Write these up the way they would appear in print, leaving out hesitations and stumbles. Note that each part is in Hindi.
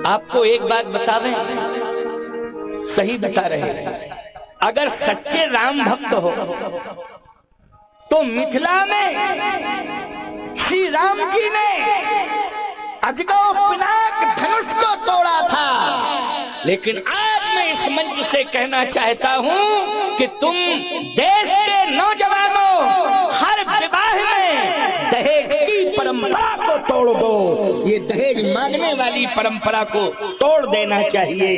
आपको एक बात बतावें, सही बता रहे हैं, अगर सच्चे राम भक्त हो तो मिथिला में श्री राम जी ने अजगौ पिनाक धनुष को तोड़ा था। लेकिन आज मैं इस मंच से कहना चाहता हूं कि तुम देश के नौजवानों हर विवाह में दहेज की परंपरा को तोड़ दो। ये दहेज मांगने वाली परंपरा को तोड़ देना चाहिए।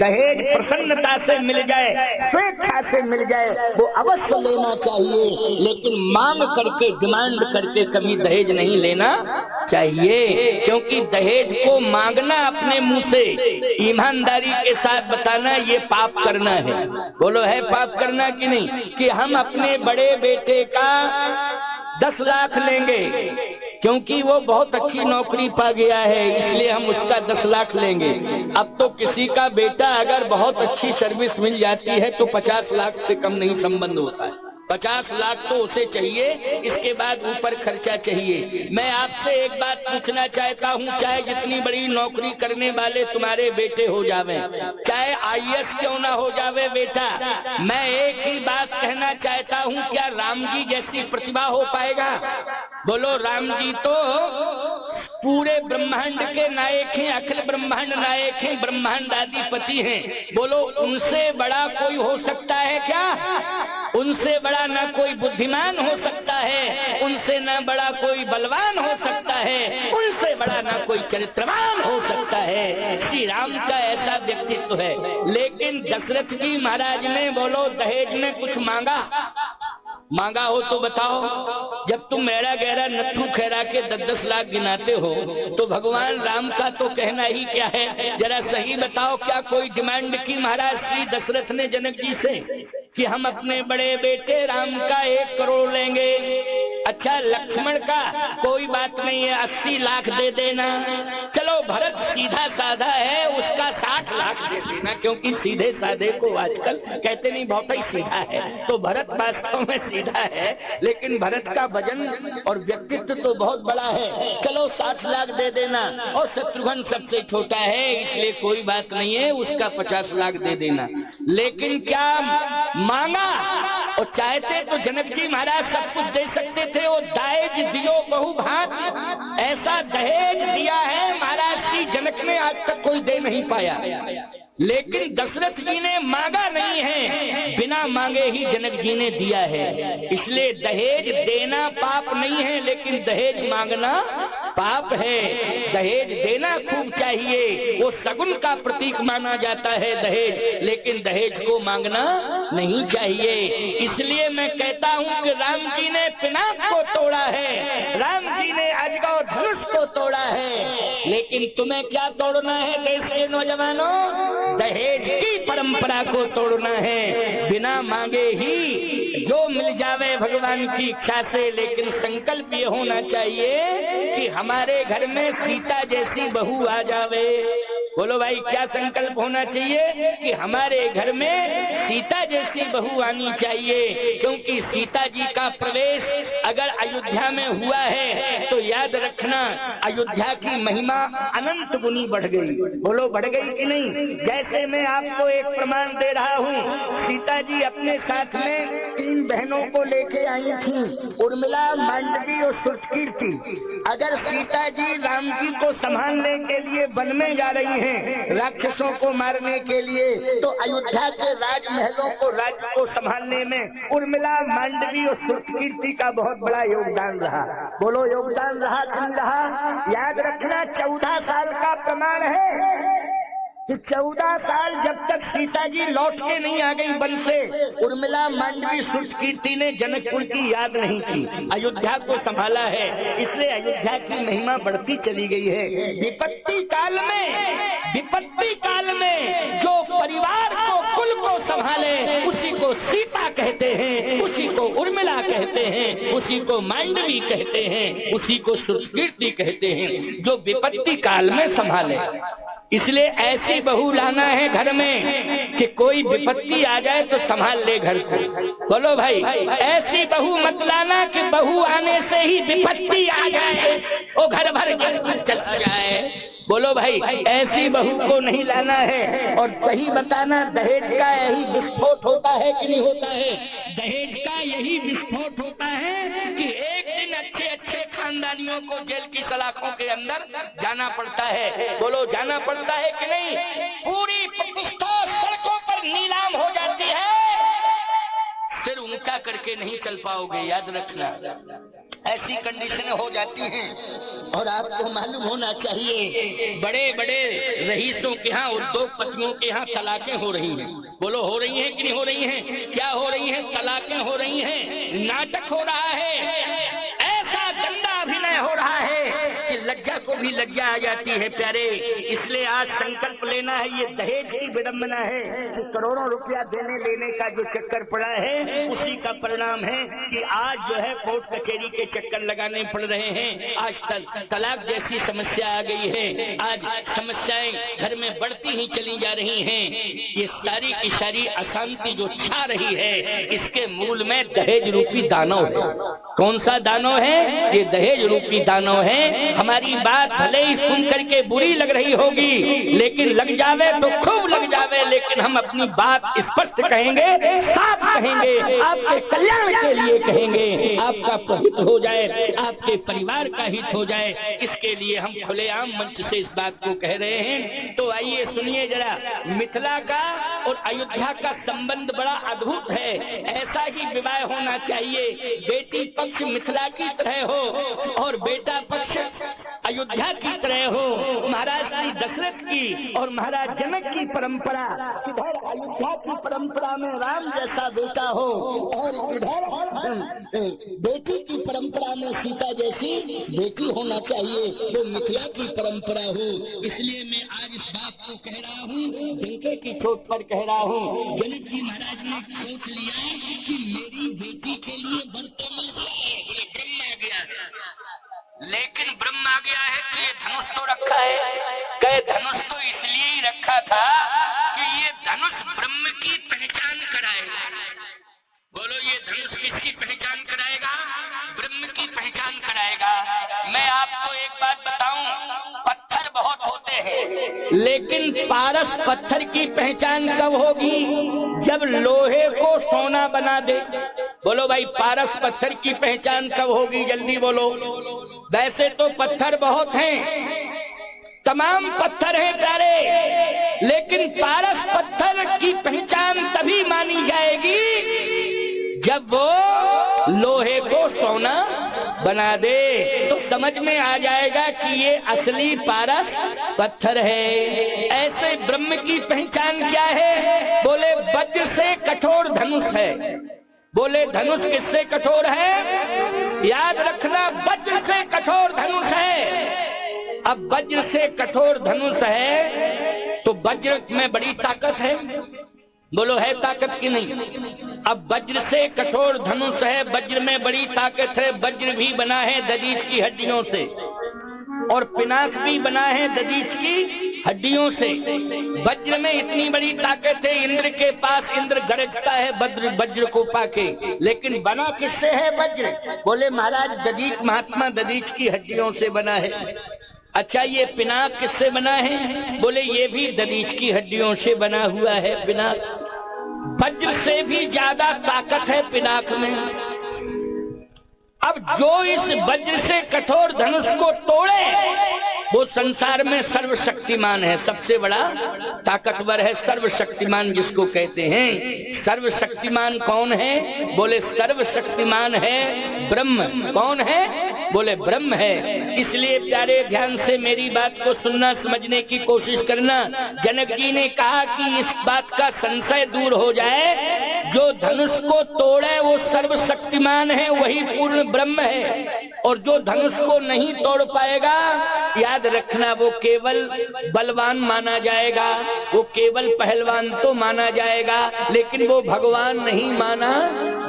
दहेज प्रसन्नता से मिल जाए, स्वेच्छा से मिल जाए, वो अवश्य लेना चाहिए, लेकिन मांग करके, डिमांड करके कभी दहेज नहीं लेना चाहिए। क्योंकि दहेज को मांगना अपने मुंह से, ईमानदारी के साथ बताना, ये पाप करना है। बोलो, है पाप करना कि नहीं? कि हम अपने बड़े बेटे का 10 लाख लेंगे क्योंकि वो बहुत अच्छी नौकरी पा गया है, इसलिए हम उसका 10 लाख लेंगे। अब तो किसी का बेटा अगर बहुत अच्छी सर्विस मिल जाती है तो 50 लाख से कम नहीं संबंध होता है। 50 लाख तो उसे चाहिए, इसके बाद ऊपर खर्चा चाहिए। मैं आपसे एक बात पूछना चाहता हूँ, चाहे जितनी बड़ी नौकरी करने वाले तुम्हारे बेटे हो जावे, चाहे IAS क्यों ना हो जावे बेटा, मैं एक ही बात कहना चाहता हूँ, क्या राम जी जैसी प्रतिभा हो पाएगा? बोलो, राम जी तो पूरे ब्रह्मांड के नायक हैं, अखिल ब्रह्मांड नायक हैं, ब्रह्मांड आदिपति हैं। बोलो, उनसे बड़ा कोई हो सकता है क्या? उनसे बड़ा ना कोई बुद्धिमान हो सकता है, उनसे ना बड़ा कोई बलवान हो सकता है, उनसे बड़ा ना कोई चरित्रवान हो सकता है। श्री राम का ऐसा व्यक्तित्व है। लेकिन दशरथ जी महाराज ने, बोलो, दहेज में कुछ मांगा हो तो बताओ। जब तुम मेरा गहरा नत्थू खैरा के 10-10 लाख गिनाते हो तो भगवान राम का तो कहना ही क्या है? जरा सही बताओ, क्या कोई डिमांड की महाराज श्री दशरथ ने जनक जी से कि हम अपने बड़े बेटे राम का 1 करोड़ लेंगे? अच्छा, लक्ष्मण का कोई बात नहीं है, 80 लाख दे देना। चलो, भरत सीधा साधा है, उसका 60 लाख दे देना, क्योंकि सीधे साधे को आजकल कहते नहीं बहुत ही सीधा है, तो भरत वास्तव में सीधा है, लेकिन भरत का वजन और व्यक्तित्व तो बहुत बड़ा है। चलो, 60 लाख दे देना। और शत्रुघ्न सबसे छोटा है, इसलिए कोई बात नहीं है, उसका 50 लाख दे देना। लेकिन क्या मांगा? और चाहते तो जनक जी महाराज सब कुछ दे सकते थे। वो दहेज दियो बहु भांत, ऐसा दहेज दिया है महाराज की जनक ने आज तक कोई दे नहीं पाया। लेकिन दशरथ जी ने मांगा नहीं है, बिना मांगे ही जनक जी ने दिया है। इसलिए दहेज देना पाप नहीं है, लेकिन दहेज मांगना पाप है। दहेज देना खूब चाहिए, वो सगुन का प्रतीक माना जाता है दहेज, लेकिन दहेज को मांगना नहीं चाहिए। इसलिए मैं कहता हूँ कि राम जी ने पिनाक को तोड़ा है, राम जी ने अजगौ धनुष को तोड़ा है, लेकिन तुम्हें क्या तोड़ना है देश के नौजवानों? दहेज की परंपरा को तोड़ना है। बिना मांगे ही जो मिल जावे भगवान की इच्छा से, लेकिन संकल्प ये होना चाहिए कि हमारे घर में सीता जैसी बहू आ जावे। बोलो भाई, क्या संकल्प होना चाहिए? कि हमारे घर में सीता जैसी बहू आनी चाहिए। क्योंकि सीता जी का प्रवेश अगर अयोध्या में हुआ है तो याद रखना, अयोध्या की महिमा अनंत गुनी बढ़ गई। बोलो, बढ़ गई कि नहीं? जैसे मैं आपको एक प्रमाण दे रहा हूँ, सीता जी अपने साथ में 3 बहनों को लेके आई थी, उर्मिला, मांडवी और सुरकीर्ति। अगर सीता जी राम जी को संभालने के लिए वन में जा रही हैं, राक्षसों को मारने के लिए, तो अयोध्या के राजमहलों को, राज्य को संभालने में उर्मिला, मांडवी और सुरकीर्ति का बहुत बड़ा योगदान रहा। बोलो, योगदान रहा कि नहीं रहा? याद रखना, 14 साल का प्रमाण है कि 14 साल जब तक सीता जी लौट के नहीं आ गई वन से, उर्मिला, मांडवी, सुरकीर्ति ने जनकपुर की याद नहीं की, अयोध्या को संभाला है। इसलिए अयोध्या की महिमा बढ़ती चली गई है। विपत्ति काल में जो परिवार को, कुल को संभाले, उसी को सीता कहते हैं, उसी को उर्मिला कहते हैं, उसी को मांडवी कहते हैं, उसी को सुरकीर्ति कहते हैं, जो विपत्ति काल में संभाले। इसलिए ऐसी बहू लाना है घर में कि कोई विपत्ति आ जाए तो संभाल ले घर को। बोलो भाई, ऐसी बहू मत लाना कि बहू आने से ही विपत्ति आ जाए, वो घर भर चला जाए। बोलो भाई, ऐसी बहू को नहीं लाना है। और सही बताना, दहेज का यही विस्फोट होता है कि नहीं होता है? दहेज का यही विस्फोट होता है कि एक दिन अच्छे अच्छे खानदानियों को जेल की सलाखों के अंदर जाना पड़ता है। बोलो, जाना पड़ता है कि नहीं? पूरी प्रतिष्ठा सड़कों पर नीलाम हो जाती है, सिर ऊंचा करके नहीं चल पाओगे, याद रखना। ऐसी कंडीशनें हो जाती हैं। और आपको मालूम होना चाहिए, बड़े बड़े रईसों के यहाँ, उद्योगपतियों के यहाँ तलाकें हो रही हैं। बोलो, हो रही हैं कि नहीं हो रही हैं? क्या हो रही हैं? तलाकें हो रही हैं, नाटक हो रहा है, ऐसा गंदा अभिनय हो रहा है कि लज्जा को भी लज्जा आ जाती है प्यारे। इसलिए आज संकल्प लेना है, ये दहेज की विडंबना है कि करोड़ों रुपया देने लेने का जो चक्कर पड़ा है, उसी का परिणाम है कि आज जो है कोर्ट कचहरी के चक्कर लगाने पड़ रहे हैं। आज तलाक जैसी समस्या आ गई है, आज समस्याएं घर में बढ़ती ही चली जा रही हैं। ये सारी की सारी अशांति जो छा रही है, इसके मूल में दहेज रूपी दानव है। कौन सा दानव है? ये दहेज रूपी दानव है। हमारी बात भले ही सुन करके बुरी लग रही होगी, लेकिन लग जावे तो खूब लग जावे, लेकिन हम अपनी बात स्पष्ट कहेंगे, साफ कहेंगे, आपके कल्याण के लिए कहेंगे, आपका हित हो जाए, आपके परिवार का हित हो जाए, इसके लिए हम खुलेआम मंच से इस बात को कह रहे हैं। तो आइए सुनिए जरा, मिथिला का और अयोध्या का संबंध बड़ा अद्भुत है। ऐसा ही विवाह होना चाहिए, बेटी पक्ष मिथिला की तरह हो और बेटा पक्ष अयोध्या की तरह हो। महाराज श्री दशरथ की और महाराज जनक की परंपरा, इधर अयोध्या की परंपरा में राम जैसा बेटा हो, और इधर बेटी की परंपरा में सीता जैसी बेटी होना चाहिए, तो मिथिला की परंपरा हो। इसलिए मैं आज इस बात को कह रहा हूँ, जिनके की चोट पर कह रहा हूँ। जनक जी महाराज ने सोच लिया कि मेरी बेटी के लिए बर्तन ब्रह्म आ गया है, लेकिन ब्रह्म आ गया है तो ये धनुष तो रखा है। कहे धनुष तो इसलिए ही रखा था कि ये धनुष ब्रह्म की पहचान कराएगा। बोलो, ये धनुष किसकी पहचान कराएगा? ब्रह्म की पहचान कराएगा। मैं आपको एक बात बताऊं, पत्थर बहुत होते हैं, लेकिन पारस पत्थर की पहचान कब होगी? जब लोहे को सोना बना दे। बोलो भाई, पारस पत्थर की पहचान कब होगी? जल्दी बोलो। वैसे तो पत्थर बहुत हैं, तमाम पत्थर हैं प्यारे, लेकिन पारस पत्थर की पहचान तभी मानी जाएगी जब वो लोहे को सोना बना दे, तो समझ में आ जाएगा कि ये असली पारस पत्थर है। ऐसे ब्रह्म की पहचान क्या है? बोले वज्र से कठोर धनुष है। बोले धनुष किससे कठोर है? याद रखना, वज्र से कठोर धनुष है। अब वज्र से कठोर धनुष है तो वज्र में बड़ी ताकत है। बोलो, है ताकत की नहीं? अब वज्र से कठोर धनुष है, वज्र में बड़ी ताकत है। वज्र भी बना है दधीच की हड्डियों से, और पिनाक भी बना है दधीच की हड्डियों से। वज्र में इतनी बड़ी ताकत है, इंद्र के पास इंद्र गरजता है वज्र को पाके, लेकिन बना किससे है वज्र? बोले महाराज दधीच, महात्मा दधीच की हड्डियों से बना है। अच्छा, ये पिनाक किससे बना है? बोले ये भी दधीच की हड्डियों से बना हुआ है पिनाक। वज्र से भी ज्यादा ताकत है पिनाक में। अब जो इस वज्र से कठोर धनुष को तोड़े, वो संसार में सर्वशक्तिमान है, सबसे बड़ा ताकतवर है, सर्वशक्तिमान जिसको कहते हैं। सर्वशक्तिमान कौन है? बोले सर्वशक्तिमान है ब्रह्म। कौन है? बोले ब्रह्म है। इसलिए प्यारे ध्यान से मेरी बात को सुनना, समझने की कोशिश करना। जनक जी ने कहा कि इस बात का संशय दूर हो जाए, जो धनुष को तोड़े वो सर्वशक्तिमान है, वही पूर्ण ब्रह्म है, और जो धनुष को नहीं तोड़ पाएगा, याद रखना, वो केवल बलवान माना जाएगा, वो केवल पहलवान तो माना जाएगा, लेकिन वो भगवान नहीं माना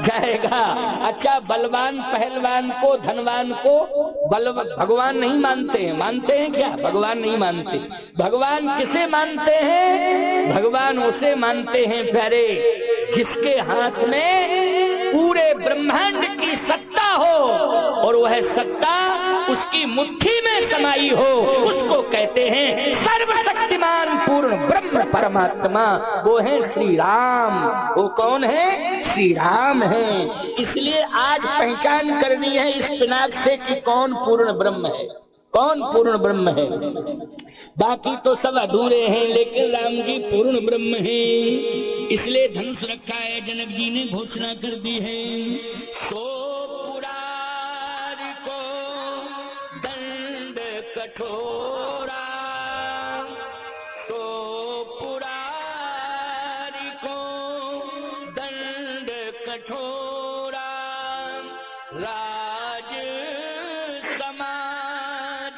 जाएगा। अच्छा, बलवान पहलवान को, धनवान को भगवान नहीं मानते हैं। मानते हैं क्या? भगवान नहीं मानते। भगवान किसे मानते हैं? भगवान उसे मानते हैं प्यारे, जिसके हाथ में पूरे ब्रह्मांड की सत्ता हो और और वह सत्ता उसकी मुट्ठी में समाई हो, उसको कहते हैं सर्वशक्तिमान पूर्ण ब्रह्म परमात्मा। वो है श्री राम। वो कौन है? श्री राम है। इसलिए आज पहचान करनी है इस पिनाक से कि कौन पूर्ण ब्रह्म है, कौन पूर्ण ब्रह्म है। बाकी तो सब अधूरे हैं, लेकिन राम जी पूर्ण ब्रह्म हैं। इसलिए धनुष रखा है। जनक जी ने घोषणा कर दी है, सो पुरारी को दंड कठोरा, सो पुरारी को दंड कठोरा, राज समाज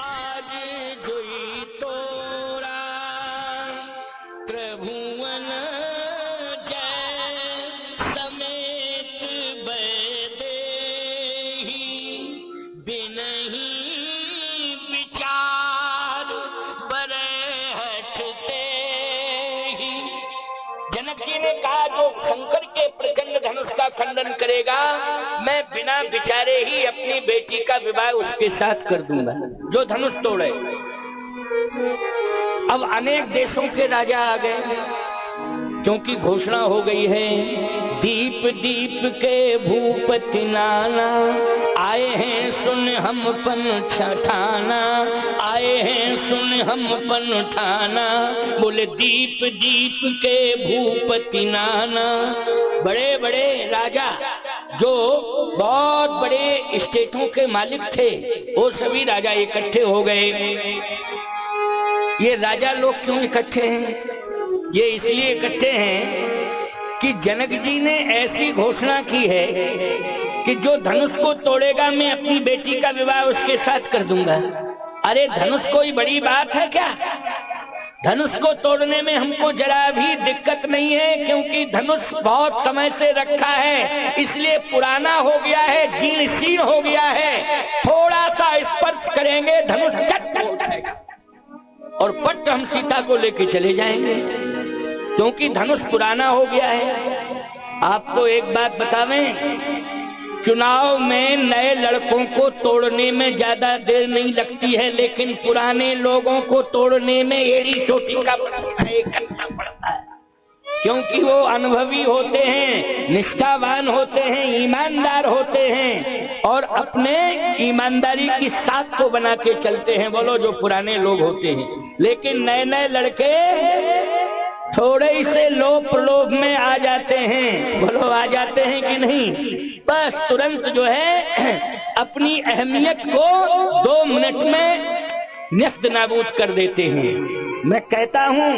आज जोई तोरा, प्रभुवन जय समेत बैदेही, बिनहि विचार बरे हटते ही। जनक जी ने कहा, जो शंकर के प्रचंड धनुष का खंडन करेगा, मैं बिना विचारे ही अपनी बेटी का विवाह उसके साथ कर दूंगा, जो धनुष तोड़े। अब अनेक देशों के राजा आ गए, क्योंकि घोषणा हो गई है, दीप दीप के भूपति नाना, आए हैं सुन हम पन ठाना, आए हैं सुन हम पन ठाना। बोले दीप दीप के भूपति नाना। बड़े बड़े राजा जो बहुत बड़े स्टेटों के मालिक थे, वो सभी राजा इकट्ठे हो गए। ये राजा लोग क्यों इकट्ठे हैं? ये इसलिए इकट्ठे हैं कि जनक जी ने ऐसी घोषणा की है कि जो धनुष को तोड़ेगा, मैं अपनी बेटी का विवाह उसके साथ कर दूंगा। अरे धनुष कोई बड़ी बात है क्या? धनुष को तोड़ने में हमको जरा भी दिक्कत नहीं है, क्योंकि धनुष बहुत समय से रखा है, इसलिए पुराना हो गया है, जीर्ण शीर्ण हो गया है। थोड़ा सा स्पर्श करेंगे, धनुष झट हो जाएगा और पट हम सीता को लेके चले जाएंगे, क्योंकि धनुष पुराना हो गया है। आपको एक बात बतावें, चुनाव में नए लड़कों को तोड़ने में ज्यादा देर नहीं लगती है, लेकिन पुराने लोगों को तोड़ने में एड़ी चोटी का एक घंटा पड़ता है, क्योंकि वो अनुभवी होते हैं, निष्ठावान होते हैं, ईमानदार होते हैं और अपने ईमानदारी की साख को बना के चलते हैं। बोलो, जो पुराने लोग होते हैं। लेकिन नए नए लड़के थोड़े से लोभ प्रलोभ में आ जाते हैं। बोलो, आ जाते हैं कि नहीं? बस तुरंत जो है अपनी अहमियत को 2 मिनट में न्यस्त नाबूद कर देते हैं। मैं कहता हूँ,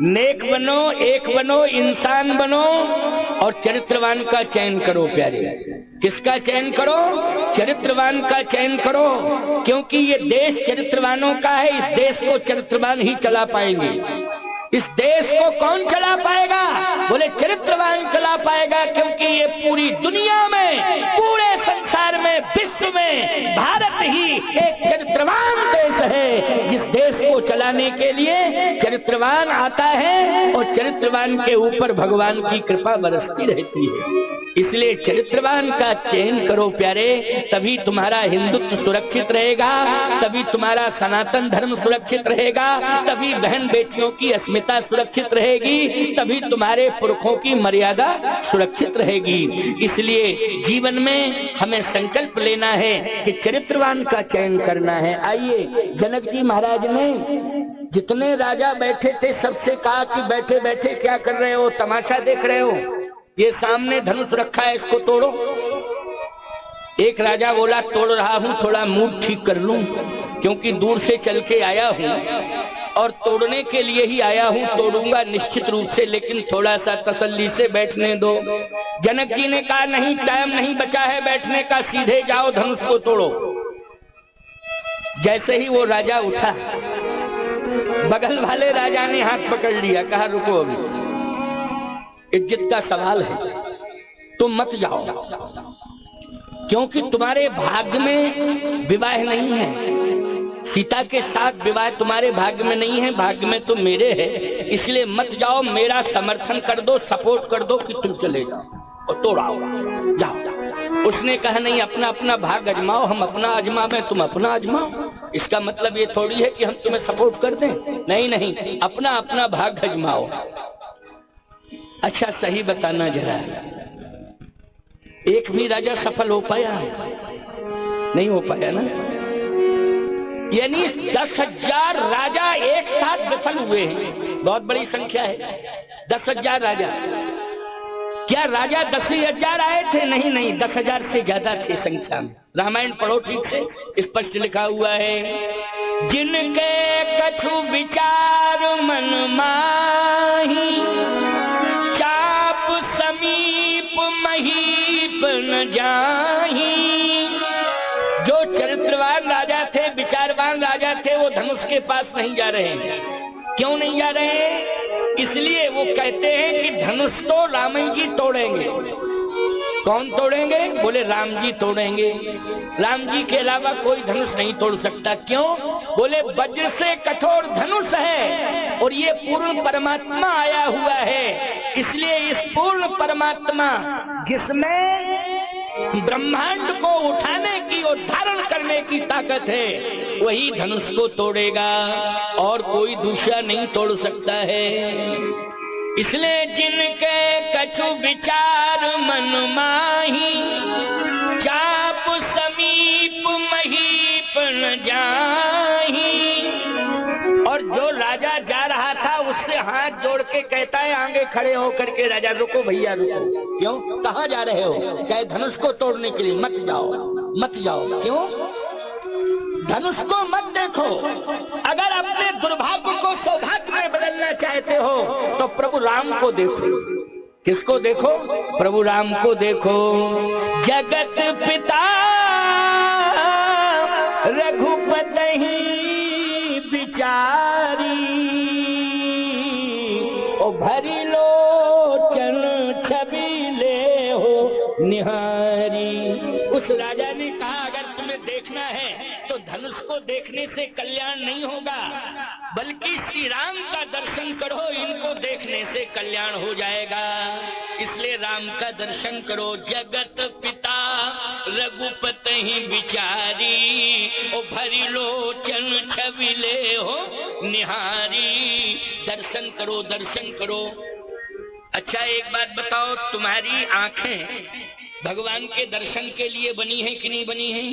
नेक बनो, एक बनो, इंसान बनो और चरित्रवान का चयन करो प्यारे। किसका चयन करो? चरित्रवान का चयन करो, क्योंकि ये देश चरित्रवानों का है। इस देश को चरित्रवान ही चला पाएंगे। इस देश को कौन चला पाएगा? बोले चरित्रवान चला पाएगा, क्योंकि ये पूरी दुनिया में, पूरे संसार में, विश्व में भारत ही एक चरित्रवान देश है। जिस देश को चलाने के लिए चरित्रवान आता है और चरित्रवान के ऊपर भगवान की कृपा बरसती रहती है। इसलिए चरित्रवान का चयन करो प्यारे, तभी तुम्हारा हिंदुत्व सुरक्षित रहेगा, तभी तुम्हारा सनातन धर्म सुरक्षित रहेगा, तभी बहन बेटियों की अस्मिता सुरक्षित रहेगी, तभी तुम्हारे पुरखों की मर्यादा सुरक्षित रहेगी। इसलिए जीवन में हमें संकल्प लेना है कि चरित्रवान का चयन करना है। आइए, जनक जी महाराज ने जितने राजा बैठे थे सबसे कहा कि बैठे बैठे क्या कर रहे हो, तमाशा देख रहे हो? ये सामने धनुष रखा है, इसको तोड़ो। एक राजा बोला, तोड़ रहा हूं, थोड़ा मूड ठीक कर लूं, क्योंकि दूर से चल के आया हूं और तोड़ने के लिए ही आया हूं। तोड़ूंगा निश्चित रूप से, लेकिन थोड़ा सा तसल्ली से बैठने दो। जनक जी ने कहा, नहीं, टाइम नहीं बचा है बैठने का, सीधे जाओ, धनुष को तोड़ो। जैसे ही वो राजा उठा, बगल वाले राजा ने हाथ पकड़ लिया, कहा रुको, अभी इज्जत का सवाल है, तुम मत जाओ, क्योंकि तुम्हारे भाग्य में विवाह नहीं है। सीता के साथ विवाह तुम्हारे भाग्य में नहीं है, भाग्य में तो मेरे है। इसलिए मत जाओ, मेरा समर्थन कर दो, सपोर्ट कर दो कि तुम चले जाओ और तोड़ाओ, जाओ। उसने कहा नहीं, अपना अपना भाग अजमाओ, हम अपना अजमावे, तुम अपना अजमाओ। इसका मतलब ये थोड़ी है कि हम तुम्हें सपोर्ट कर दें, नहीं नहीं, अपना अपना भाग अजमाओ। अच्छा सही बताना जरा, एक भी राजा सफल हो पाया? नहीं हो पाया ना। यानी 10,000 राजा एक साथ विफल हुए हैं। बहुत बड़ी संख्या है 10,000 राजा। क्या राजा 10,000 आए थे? नहीं नहीं, 10,000 से ज्यादा थे संख्या में। रामायण पढ़ो ठीक से, स्पष्ट लिखा हुआ है, जिनके कछु विचार मन माही, चाप समीप महीप न जाही। जो चरित्रवान राजा थे, विचारवान राजा थे, वो धनुष के पास नहीं जा रहे हैं। क्यों नहीं जा रहे हैं? इसलिए वो कहते हैं कि धनुष तो राम जी तोड़ेंगे। कौन तोड़ेंगे? बोले राम जी तोड़ेंगे। राम जी के अलावा कोई धनुष नहीं तोड़ सकता। क्यों? बोले वज्र से कठोर धनुष है और ये पूर्ण परमात्मा आया हुआ है, इसलिए इस पूर्ण परमात्मा जिसमें ब्रह्मांड को उठाने की और धारण करने की ताकत है, वही धनुष को तोड़ेगा और कोई दूसरा नहीं तोड़ सकता है। इसलिए जिनके कछु विचार मन माही, चाप समीप महीप न जाही। और जो राजा जा रहा था उससे हाथ जोड़ के कहता है, आगे खड़े होकर के, राजा रुको भैया रुको। क्यों? कहाँ जा रहे हो? चाहे धनुष को तोड़ने के लिए, मत जाओ मत जाओ। क्यों? धनुष को मत देखो। अगर अपने दुर्भाग्य को सौभाग्य में बदलना चाहते हो तो प्रभु राम को देखो। किसको देखो? प्रभु राम को देखो। जगत पिता रघुपति बिचारी, ओ भरी लोचन छबीले हो निहारी। उस राजा ने कहा, अगर तुम्हें देखना है तो धनुष को देखने से कल्याण नहीं होगा, बल्कि श्री राम का दर्शन करो, इनको देखने से कल्याण हो जाएगा। इसलिए राम का दर्शन करो। जगत पिता रघुपति बिचारी, ओ भरी लोचन छबिले हो निहारी। दर्शन करो दर्शन करो। अच्छा एक बात बताओ, तुम्हारी आंखें भगवान के दर्शन के लिए बनी है कि नहीं बनी है?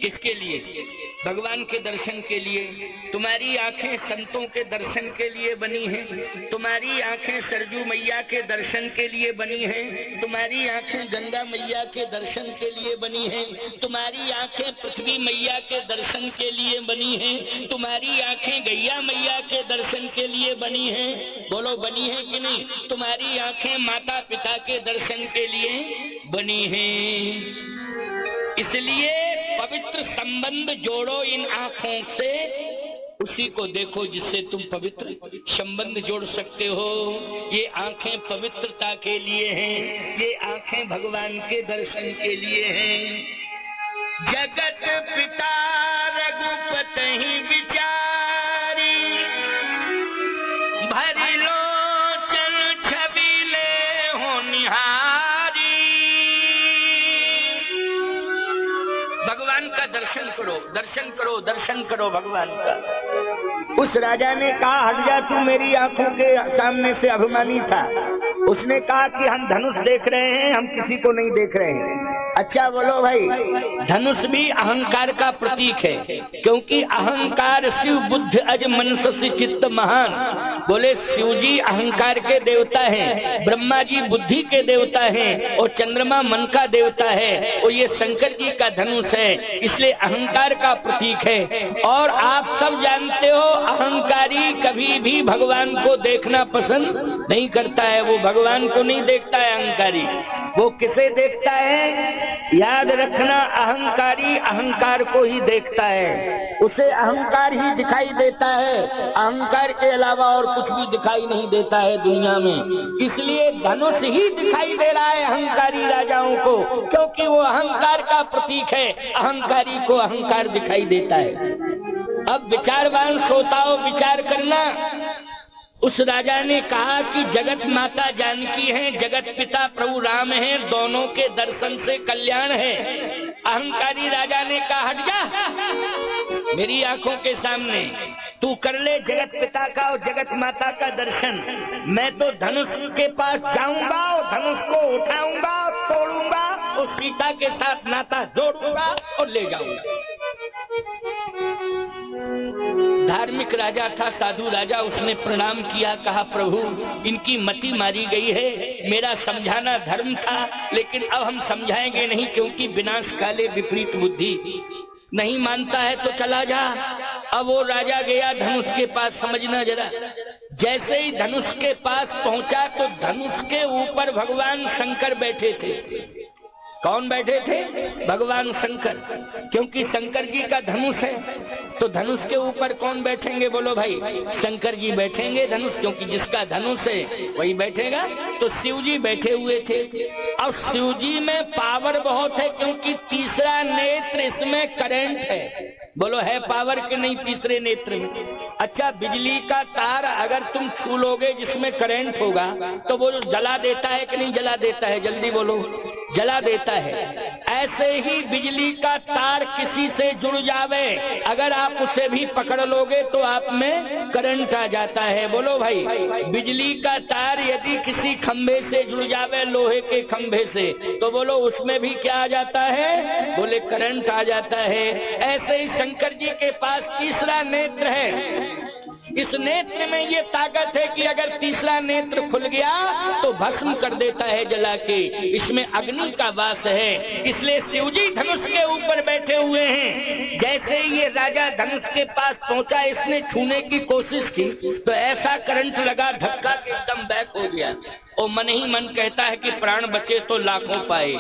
किसके लिए? भगवान के दर्शन के लिए। तुम्हारी आंखें संतों के दर्शन के लिए बनी हैं। तुम्हारी आंखें सरजू मैया के दर्शन के लिए बनी हैं। तुम्हारी आंखें गंगा मैया के दर्शन के लिए बनी हैं। तुम्हारी आंखें पृथ्वी मैया के दर्शन के लिए बनी हैं। तुम्हारी आंखें गैया मैया के दर्शन के लिए बनी हैं। बोलो बनी है कि नहीं? तुम्हारी आंखें माता पिता के दर्शन के लिए बनी हैं। इसलिए पवित्र संबंध जोड़ो इन आंखों से, उसी को देखो जिससे तुम पवित्र संबंध जोड़ सकते हो। ये आंखें पवित्रता के लिए हैं, ये आंखें भगवान के दर्शन के लिए हैं। जगत पिता रघुपति बिचारी, भरी लोचन छबीले हो निहारी। भगवान का दर्शन करो दर्शन करो दर्शन करो भगवान का। उस राजा ने कहा, हट जा तू मेरी आंखों के सामने से। अभिमानी था। उसने कहा कि हम धनुष देख रहे हैं, हम किसी को नहीं देख रहे हैं। अच्छा बोलो भाई, धनुष भी अहंकार का प्रतीक है, क्योंकि अहंकार शिव बुद्ध अज मनसि चित्त महान। बोले शिव जी अहंकार के देवता हैं, ब्रह्मा जी बुद्धि के देवता हैं और चंद्रमा मन का देवता है, और ये शंकर जी का धनुष है, इसलिए अहंकार का प्रतीक है। और आप सब जानते हो, अहंकारी कभी भी भगवान को देखना पसंद नहीं करता है। वो भगवान को नहीं देखता है अहंकारी, वो किसे देखता है? याद रखना, अहंकारी अहंकार को ही देखता है, उसे अहंकार ही दिखाई देता है। अहंकार के अलावा और कुछ भी दिखाई नहीं देता है दुनिया में। इसलिए धनुष ही दिखाई दे रहा है अहंकारी राजाओं को, क्योंकि वो अहंकार का प्रतीक है। अहंकारी को अहंकार दिखाई देता है। अब विचारवान श्रोताओं विचार करना, उस राजा ने कहा कि जगत माता जानकी हैं, जगत पिता प्रभु राम हैं, दोनों के दर्शन से कल्याण है। अहंकारी राजा ने कहा हट जा मेरी आंखों के सामने, तू कर ले जगत पिता का और जगत माता का दर्शन, मैं तो धनुष के पास जाऊंगा और धनुष को उठाऊंगा, तोड़ूंगा और सीता के साथ नाता जोड़ूंगा और ले जाऊंगा। धार्मिक राजा था, साधु राजा, उसने प्रणाम किया, कहा प्रभु इनकी मति मारी गई है, मेरा समझाना धर्म था लेकिन अब हम समझाएंगे नहीं, क्योंकि विनाश काले विपरीत बुद्धि, नहीं मानता है तो चला जा। अब वो राजा गया धनुष के पास, समझना जरा, जैसे ही धनुष के पास पहुंचा तो धनुष के ऊपर भगवान शंकर बैठे थे। कौन बैठे थे? भगवान शंकर, क्योंकि शंकर जी का धनुष है तो धनुष के ऊपर कौन बैठेंगे? बोलो भाई, शंकर जी बैठेंगे धनुष, क्योंकि जिसका धनुष है वही बैठेगा। तो शिव जी बैठे हुए थे। अब शिव जी में पावर बहुत है, क्योंकि तीसरा नेत्र इसमें करंट है। बोलो है पावर कि नहीं तीसरे नेत्र में? अच्छा, बिजली का तार अगर तुम छू लोगे जिसमें करंट होगा तो वो जला देता है कि नहीं जला देता है? जल्दी बोलो, जला देता है। ऐसे ही बिजली का तार किसी से जुड़ जावे, अगर आप उसे भी पकड़ लोगे तो आप में करंट आ जाता है। बोलो भाई, बिजली का तार यदि किसी खंभे से जुड़ जावे, लोहे के खंभे से, तो बोलो उसमें भी क्या आ जाता है? बोले करंट आ जाता है। ऐसे ही शंकर जी के पास तीसरा नेत्र है। इस नेत्र में ये ताकत है कि अगर तीसरा नेत्र खुल गया तो भस्म कर देता है जला के, इसमें अग्नि का वास है। इसलिए शिवजी धनुष के ऊपर बैठे हुए हैं। जैसे ही ये राजा धनुष के पास पहुंचा, इसने छूने की कोशिश की तो ऐसा करंट लगा, धक्का के एकदम बैक हो गया। और मन ही मन कहता है कि प्राण बचे तो लाखों पाए।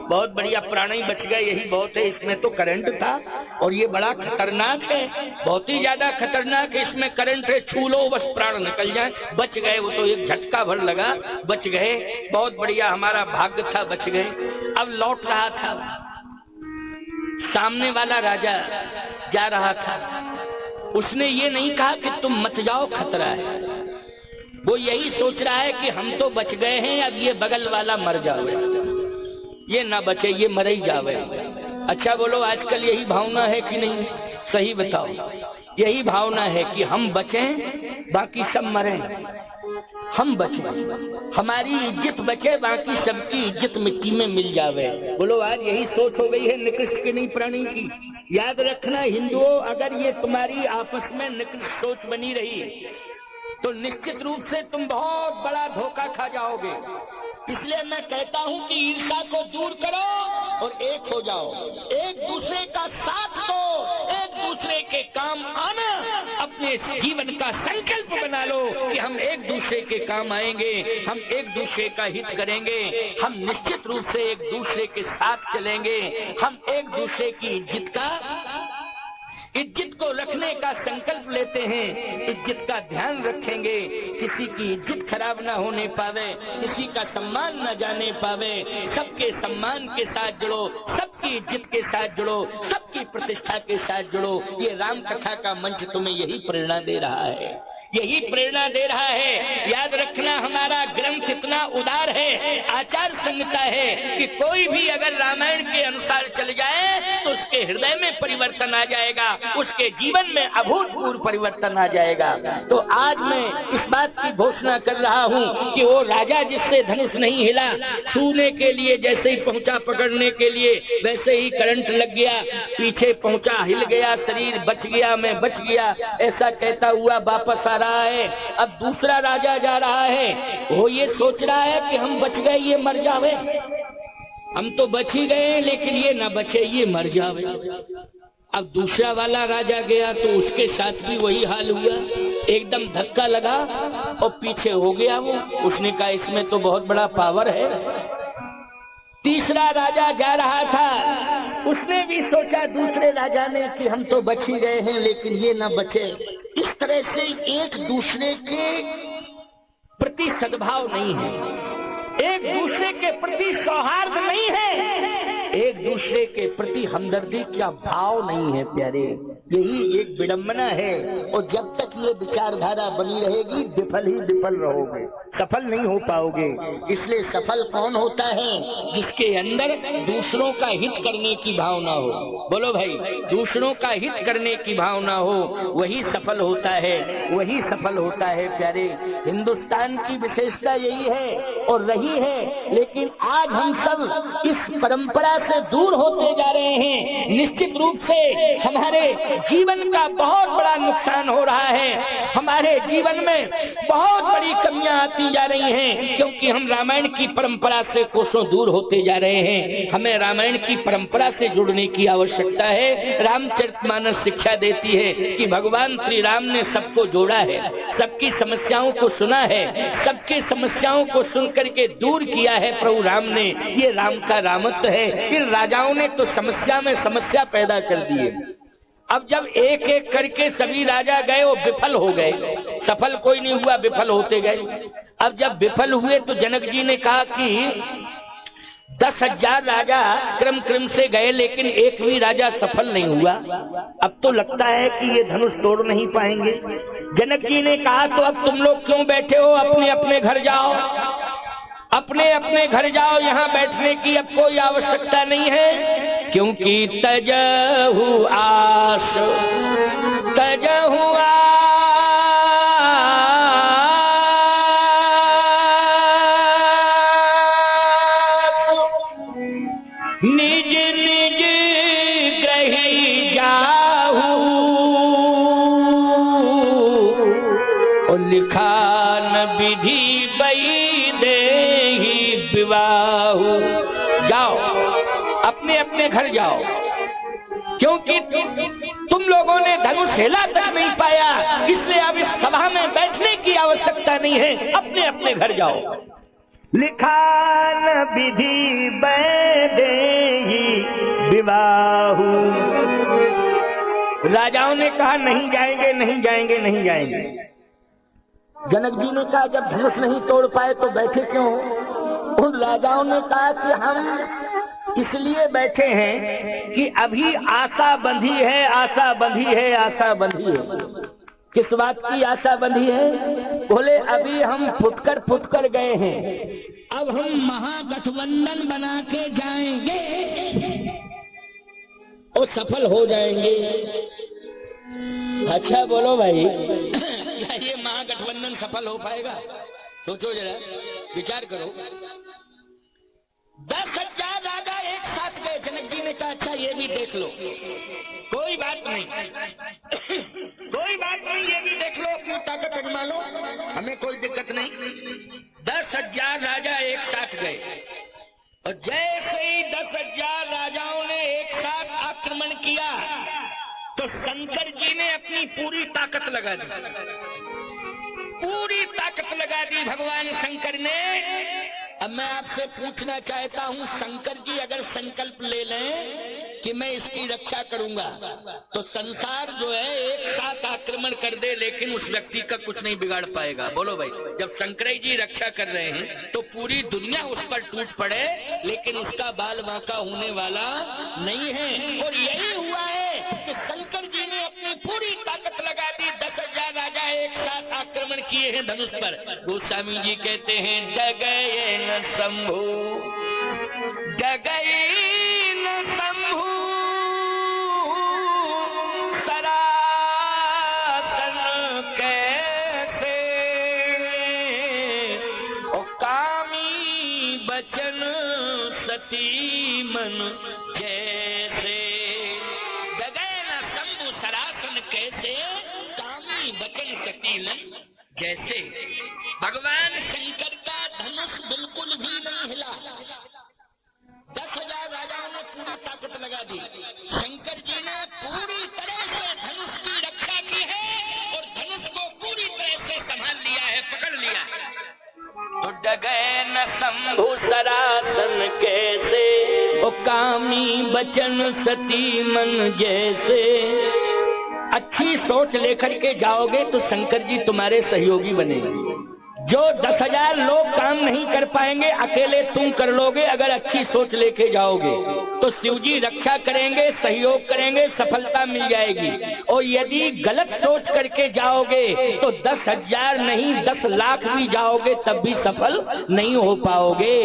बहुत बढ़िया, प्राण ही बच गए, यही बहुत है। इसमें तो करंट था और ये बड़ा खतरनाक है, बहुत ही ज्यादा खतरनाक है। इसमें करंट है, छू लो बस प्राण निकल जाए। बच गए, वो तो एक झटका भर लगा, बच गए। बहुत बढ़िया, हमारा भाग्य था, बच गए। अब लौट रहा था, सामने वाला राजा जा रहा था। उसने ये नहीं कहा कि तुम मत जाओ, खतरा है। वो यही सोच रहा है कि हम तो बच गए हैं, अब ये बगल वाला मर जावे, ये ना बचे, ये मर ही जावे। अच्छा बोलो, आजकल यही भावना है कि नहीं? सही बताओ, यही भावना है कि हम बचें बाकी सब मरें, हम बचें, हमारी इज्जत बचे, बाकी सबकी इज्जत मिट्टी में मिल जावे। बोलो, आज यही सोच हो गई है निकृष्ट की नहीं प्राणी की। याद रखना हिंदुओं, अगर ये तुम्हारी आपस में निकृष्ट सोच बनी रही तो निश्चित रूप से तुम बहुत बड़ा धोखा खा जाओगे। इसलिए मैं कहता हूं कि ईर्ष्या को दूर करो और एक हो जाओ, एक दूसरे का साथ दो, एक दूसरे के काम आना, अपने जीवन का संकल्प बना लो कि हम एक दूसरे के काम आएंगे, हम एक दूसरे का हित करेंगे, हम निश्चित रूप से एक दूसरे के साथ चलेंगे, हम एक दूसरे की इज्जत को रखने का संकल्प लेते हैं, इज्जत का ध्यान रखेंगे, किसी की इज्जत खराब ना होने पावे, किसी का सम्मान न जाने पावे, सबके सम्मान के साथ जुड़ो, सबकी इज्जत के साथ जुड़ो, सबकी प्रतिष्ठा के साथ जुड़ो। ये राम कथा का मंच तुम्हें यही प्रेरणा दे रहा है, यही प्रेरणा दे रहा है। याद रखना, हमारा ग्रंथ इतना उदार है, आचार संहिता है कि कोई भी अगर रामायण के अनुसार चल जाए तो उसके हृदय में परिवर्तन आ जाएगा, उसके जीवन में अभूतपूर्व परिवर्तन आ जाएगा। तो आज मैं इस बात की घोषणा कर रहा हूँ कि वो राजा जिससे धनुष नहीं हिला, छूने के लिए जैसे ही पहुंचा पकड़ने के लिए, वैसे ही करंट लग गया, पीछे पहुंचा, हिल गया शरीर, बच गया, मैं बच गया, ऐसा कहता हुआ वापस आ रहा है। अब दूसरा राजा जा रहा है, वो ये सोच रहा है कि हम बच गए, ये मर जावे, हम तो बच ही गए लेकिन ये ना बचे, ये मर जावे। अब दूसरा वाला राजा गया तो उसके साथ भी वही हाल हुआ, एकदम धक्का लगा और पीछे हो गया वो। उसने कहा इसमें तो बहुत बड़ा पावर है। तीसरा राजा जा रहा था, उसने भी सोचा दूसरे राजा ने कि हम तो बच ही गए हैं लेकिन ये ना बचे। इस तरह से एक दूसरे के प्रति सद्भाव नहीं है, एक दूसरे के प्रति सौहार्द नहीं है। एक दूसरे के प्रति हमदर्दी का भाव नहीं है प्यारे। यही एक विडंबना है। और जब तक ये विचारधारा बनी रहेगी विफल ही विफल रहोगे, सफल नहीं हो पाओगे। इसलिए सफल कौन होता है? जिसके अंदर दूसरों का हित करने की भावना हो। बोलो भाई, दूसरों का हित करने की भावना हो, वही सफल होता है, वही सफल होता है प्यारे। हिंदुस्तान की विशेषता यही है और रही है, लेकिन आज हम सब इस परंपरा से दूर होते जा रहे हैं। निश्चित रूप से हमारे जीवन का बहुत बड़ा नुकसान हो रहा है, हमारे जीवन में बहुत बड़ी कमियां आती जा रही हैं, क्योंकि हम रामायण की परंपरा से कोसों दूर होते जा रहे हैं। हमें रामायण की परंपरा से जुड़ने की आवश्यकता है। रामचरितमानस शिक्षा देती है कि भगवान श्री राम ने सबको जोड़ा है, सबकी समस्याओं को सुना है, सबकी समस्याओं को सुन करके दूर किया है प्रभु राम ने। ये राम का रामत्व है। फिर राजाओं ने तो समस्या में समस्या पैदा कर दी है। अब जब एक एक करके सभी राजा गए, वो विफल हो गए, सफल कोई नहीं हुआ, विफल होते गए। अब जब विफल हुए तो जनक जी ने कहा कि 10,000 राजा क्रम क्रम से गए, लेकिन एक भी राजा सफल नहीं हुआ। अब तो लगता है कि ये धनुष तोड़ नहीं पाएंगे। जनक जी ने कहा तो अब तुम लोग क्यों बैठे हो? अपने अपने घर जाओ, अपने अपने घर जाओ, यहाँ बैठने की अब कोई आवश्यकता नहीं है। क्योंकि तजहु आस, तजहु निज निज ग्रही जाहू, और लिखा न विधि बई देहि विवाहु। जाओ, अपने अपने घर जाओ, क्योंकि तुम लोगों ने धनुष हिला तक नहीं पाया, इसलिए अब इस सभा में बैठने की आवश्यकता नहीं है। अपने अपने घर जाओ। लिखा न विधि बई देहि विवाहु। राजाओं ने कहा नहीं जाएंगे, नहीं जाएंगे, नहीं जाएंगे। जनक जी ने कहा जब धनुष नहीं तोड़ पाए तो बैठे क्यों? उन राजाओं ने कहा कि हम इसलिए बैठे हैं कि अभी आशा बंधी है, आशा बंधी है, आशा बंधी है। किस बात की आशा बंधी है? बोले अभी हम फुटकर गए हैं, अब हम महागठबंधन बना के जाएंगे और सफल हो जाएंगे। अच्छा बोलो भाई, क्या ये महागठबंधन सफल हो पाएगा? सोचो जरा, विचार करो। 10,000 राजा एक साथ गए। जनक जी ने कहा अच्छा ये भी देख लो, कोई बात नहीं, कोई बात नहीं, ये भी देख लो, अपनी ताकत आजमा लो, हमें कोई दिक्कत नहीं। 10,000 राजा एक साथ गए और जैसे ही 10,000 राजाओं ने एक साथ आक्रमण किया तो शंकर जी ने अपनी पूरी ताकत लगा दी, पूरी ताकत लगा दी भगवान शंकर ने। अब मैं आपसे पूछना चाहता हूँ, शंकर जी अगर संकल्प ले लें कि मैं इसकी रक्षा करूंगा, तो संसार जो है एक साथ आक्रमण कर दे, लेकिन उस व्यक्ति का कुछ नहीं बिगाड़ पाएगा। बोलो भाई, जब शंकर जी रक्षा कर रहे हैं तो पूरी दुनिया उस पर टूट पड़े, लेकिन उसका बाल बांका होने वाला नहीं है। और यही हुआ है कि शंकर जी ने अपनी पूरी ताकत लगा दी। 10,000 राजा एक साथ आक्रमण किए हैं धनुष पर। गोस्वामी जी कहते हैं डगए न शंभु, डगए न शंभु, सरासन कैसे, ओ कामी बचन सती मन जैसे। डगए न शंभु सरासन कैसे, कामी बचन सती मन जैसे। भगवान शंकर का धनुष बिल्कुल भी नहीं हिला। 10,000 राजाओं ने पूरी ताकत लगा दी, शंकर जी ने पूरी तरह से धनुष की रक्षा की है और धनुष को पूरी तरह से संभाल लिया है, पकड़ लिया है। तो डगए न शंभु सरासन कैसे, ओ कामी बचन सती मन जैसे। अच्छी सोच लेकर के जाओगे तो शंकर जी तुम्हारे सहयोगी बनेंगे। जो 10,000 लोग काम नहीं कर पाएंगे अकेले तुम कर लोगे। अगर अच्छी सोच लेके जाओगे तो शिव जी रक्षा करेंगे, सहयोग करेंगे, सफलता मिल जाएगी। और यदि गलत सोच करके जाओगे तो 10,000 नहीं 10 लाख भी जाओगे तब भी सफल नहीं हो पाओगे।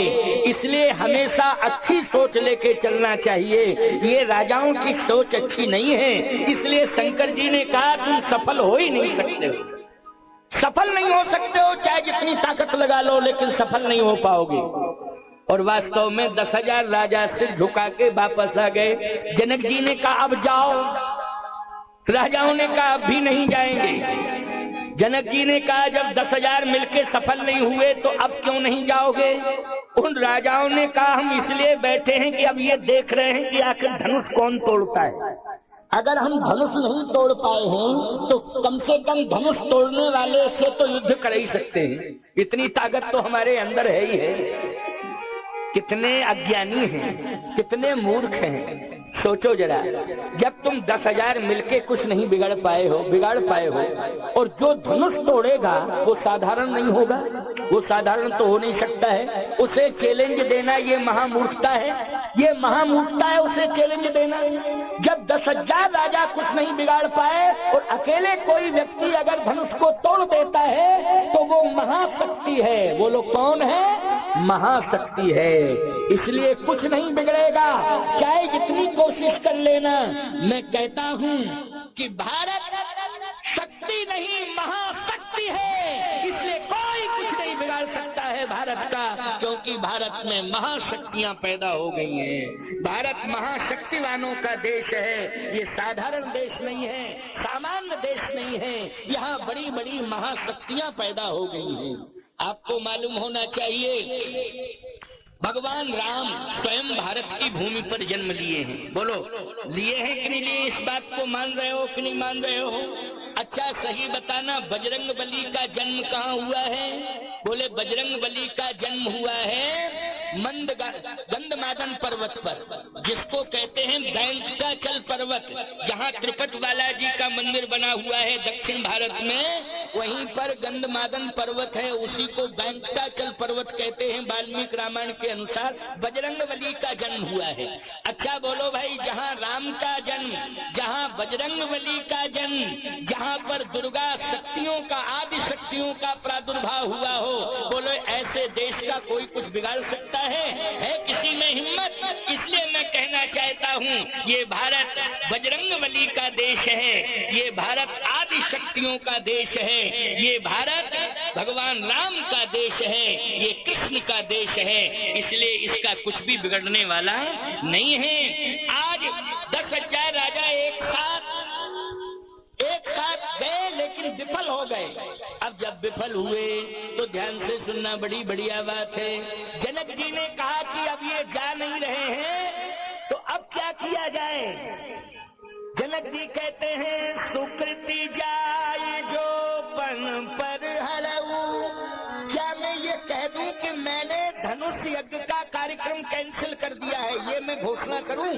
इसलिए हमेशा अच्छी सोच लेके चलना चाहिए। ये राजाओं की सोच अच्छी नहीं है, इसलिए शंकर जी ने कहा तुम सफल हो ही नहीं सकते हो, सफल नहीं हो सकते हो, चाहे जितनी ताकत लगा लो लेकिन सफल नहीं हो पाओगे। और वास्तव में 10,000 राजा सिर झुका के वापस आ गए। जनक जी ने कहा अब जाओ, राजाओं ने कहा अब भी नहीं जाएंगे। जनक जी ने कहा जब 10,000 मिलके सफल नहीं हुए तो अब क्यों नहीं जाओगे। उन राजाओं ने कहा हम इसलिए बैठे हैं कि अब ये देख रहे हैं कि आखिर धनुष कौन तोड़ता है। अगर हम धनुष नहीं तोड़ पाए हैं तो कम से कम धनुष तोड़ने वाले से तो युद्ध कर ही सकते हैं। इतनी ताकत तो हमारे अंदर है ही है। कितने अज्ञानी हैं, कितने मूर्ख हैं। सोचो जरा, जब तुम 10,000 मिलके कुछ नहीं बिगाड़ पाए हो, और जो धनुष तोड़ेगा वो साधारण नहीं होगा, वो साधारण तो हो नहीं सकता है। उसे चैलेंज देना ये महामूर्खता है, ये महामूर्खता है उसे चैलेंज देना। जब 10,000 राजा कुछ नहीं बिगाड़ पाए और अकेले कोई व्यक्ति अगर धनुष को तोड़ देता है तो वो महाशक्ति है। वो लोग कौन है? महाशक्ति है। इसलिए कुछ नहीं बिगड़ेगा, चाहे जितनी कोशिश कर लेना। मैं कहता हूँ कि भारत शक्ति नहीं महाशक्ति है, इसलिए कोई कुछ नहीं बिगाड़ सकता है भारत का, क्योंकि भारत में महाशक्तियां पैदा हो गई हैं। भारत महाशक्तिवानों का देश है, ये साधारण देश नहीं है, सामान्य देश नहीं है। यहाँ बड़ी बड़ी महाशक्तियां पैदा हो गई हैं। आपको मालूम होना चाहिए भगवान राम स्वयं भारत की भूमि पर जन्म लिए हैं। बोलो, लिए हैं कि नहीं लिए? इस बात को मान रहे हो कि नहीं मान रहे हो? अच्छा सही बताना, बजरंग बली का जन्म कहाँ हुआ है? बोले बजरंग बली का जन्म हुआ है गंधमादन पर्वत पर, जिसको कहते हैं बैंकाचल पर्वत, जहाँ त्रिपट बालाजी का मंदिर बना हुआ है दक्षिण भारत में, वहीं पर गंधमादन पर्वत है, उसी को बैंकाचल पर्वत कहते हैं। वाल्मीकि रामायण के अनुसार बजरंग बली का जन्म हुआ है। अच्छा बोलो भाई, जहाँ राम का जन्म, जहाँ बजरंग बली का जन्म, जहाँ पर दुर्गा शक्तियों का, आदि शक्तियों का प्रादुर्भाव हुआ हो, बोलो ऐसे देश का कोई कुछ बिगाड़ सकता है किसी में हिम्मत? इसलिए मैं कहना चाहता हूँ ये भारत बजरंग बली का देश है, ये भारत आदि शक्तियों का देश है, ये भारत भगवान राम का देश है, ये कृष्ण का देश है। इसलिए इसका कुछ भी बिगड़ने वाला नहीं है। आज 10,000 राजा एक साथ गए लेकिन विफल हो गए। अब जब विफल हुए तो ध्यान से सुनना, बड़ी बढ़िया बात है। जनक जी ने कहा कि अब ये जा नहीं रहे हैं तो अब क्या किया जाए। जनक जी कहते हैं सुकृति जाए जो पन पर हरऊ। क्या मैं ये कह दूं कि मैंने धनुष यज्ञ का कार्यक्रम कैंसिल कर दिया है, ये मैं घोषणा करूं?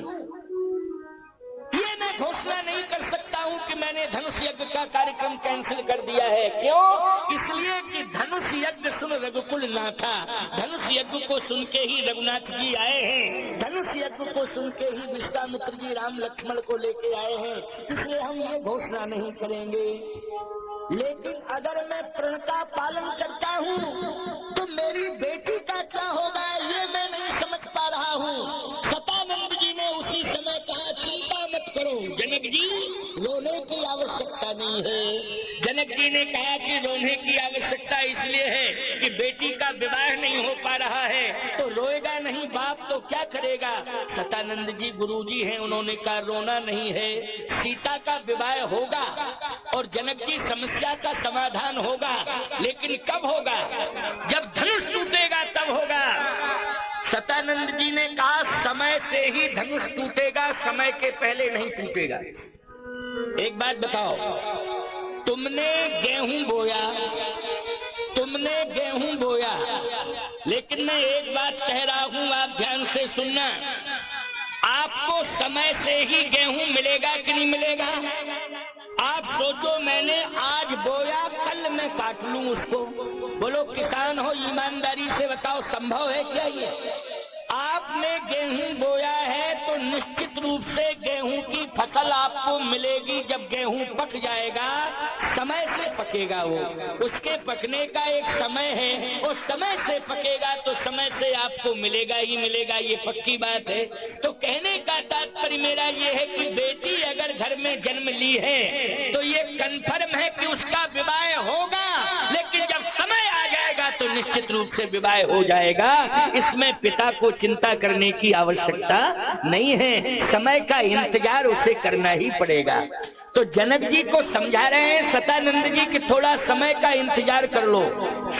ये मैं घोषणा नहीं कर सकता हूं कि मैंने धनुष यज्ञ का कार्यक्रम कैंसिल कर दिया है। क्यों? इसलिए कि धनुष यज्ञ सुन रघुकुल नाथा, धनुष यज्ञ को सुन के ही रघुनाथ जी आए हैं, धनुष यज्ञ को सुन के ही विश्वामित्र जी राम लक्ष्मण को लेके आए हैं। इसलिए हम ये घोषणा नहीं करेंगे। लेकिन अगर मैं प्रण का पालन करता हूँ तो मेरी बेटी का क्या होगा, ये मैं नहीं समझ पा रहा हूँ। सतानंद जी ने उसी समय कहा चिंता मत करो जनक जी, रोने की आवश्यकता नहीं है। जनक जी ने कहा कि रोने की आवश्यकता इसलिए है कि बेटी का विवाह नहीं हो पा रहा है, तो रोएगा नहीं बाप तो क्या करेगा। सतानंद जी गुरुजी हैं, उन्होंने कहा रोना नहीं है, सीता का विवाह होगा और जनक जी समस्या का समाधान होगा। लेकिन कब होगा? जब धनुष टूटेगा तब होगा। सतानंद जी ने कहा समय से ही धनुष टूटेगा, समय के पहले नहीं टूटेगा। एक बात बताओ, तुमने गेहूं बोया, लेकिन मैं एक बात कह रहा हूं, आप ध्यान से सुनना। आपको समय से ही गेहूं मिलेगा कि नहीं मिलेगा? आप सोचो, मैंने आज बोया, कल मैं काट लूं उसको। बोलो किसान हो, ईमानदारी से बताओ संभव है क्या ये? आपने गेहूं बोया है तो निश्चित रूप से गेहूं की फसल आपको मिलेगी। जब गेहूं पक जाएगा, समय से पकेगा वो, उसके पकने का एक समय है, और समय से पकेगा तो समय से आपको मिलेगा ही मिलेगा, ये पक्की बात है। तो कहने का तात्पर्य मेरा ये है कि बेटी अगर घर में जन्म ली है तो ये कन्फर्म है कि उसका विवाह होगा, लेकिन जब समय आ जाएगा तो निश्चित रूप से विवाह हो जाएगा। इसमें पिता को चिंता करने की आवश्यकता नहीं है, समय का इंतजार उसे करना ही पड़ेगा। तो जनक जी को समझा रहे हैं सतानंद जी कि थोड़ा समय का इंतजार कर लो,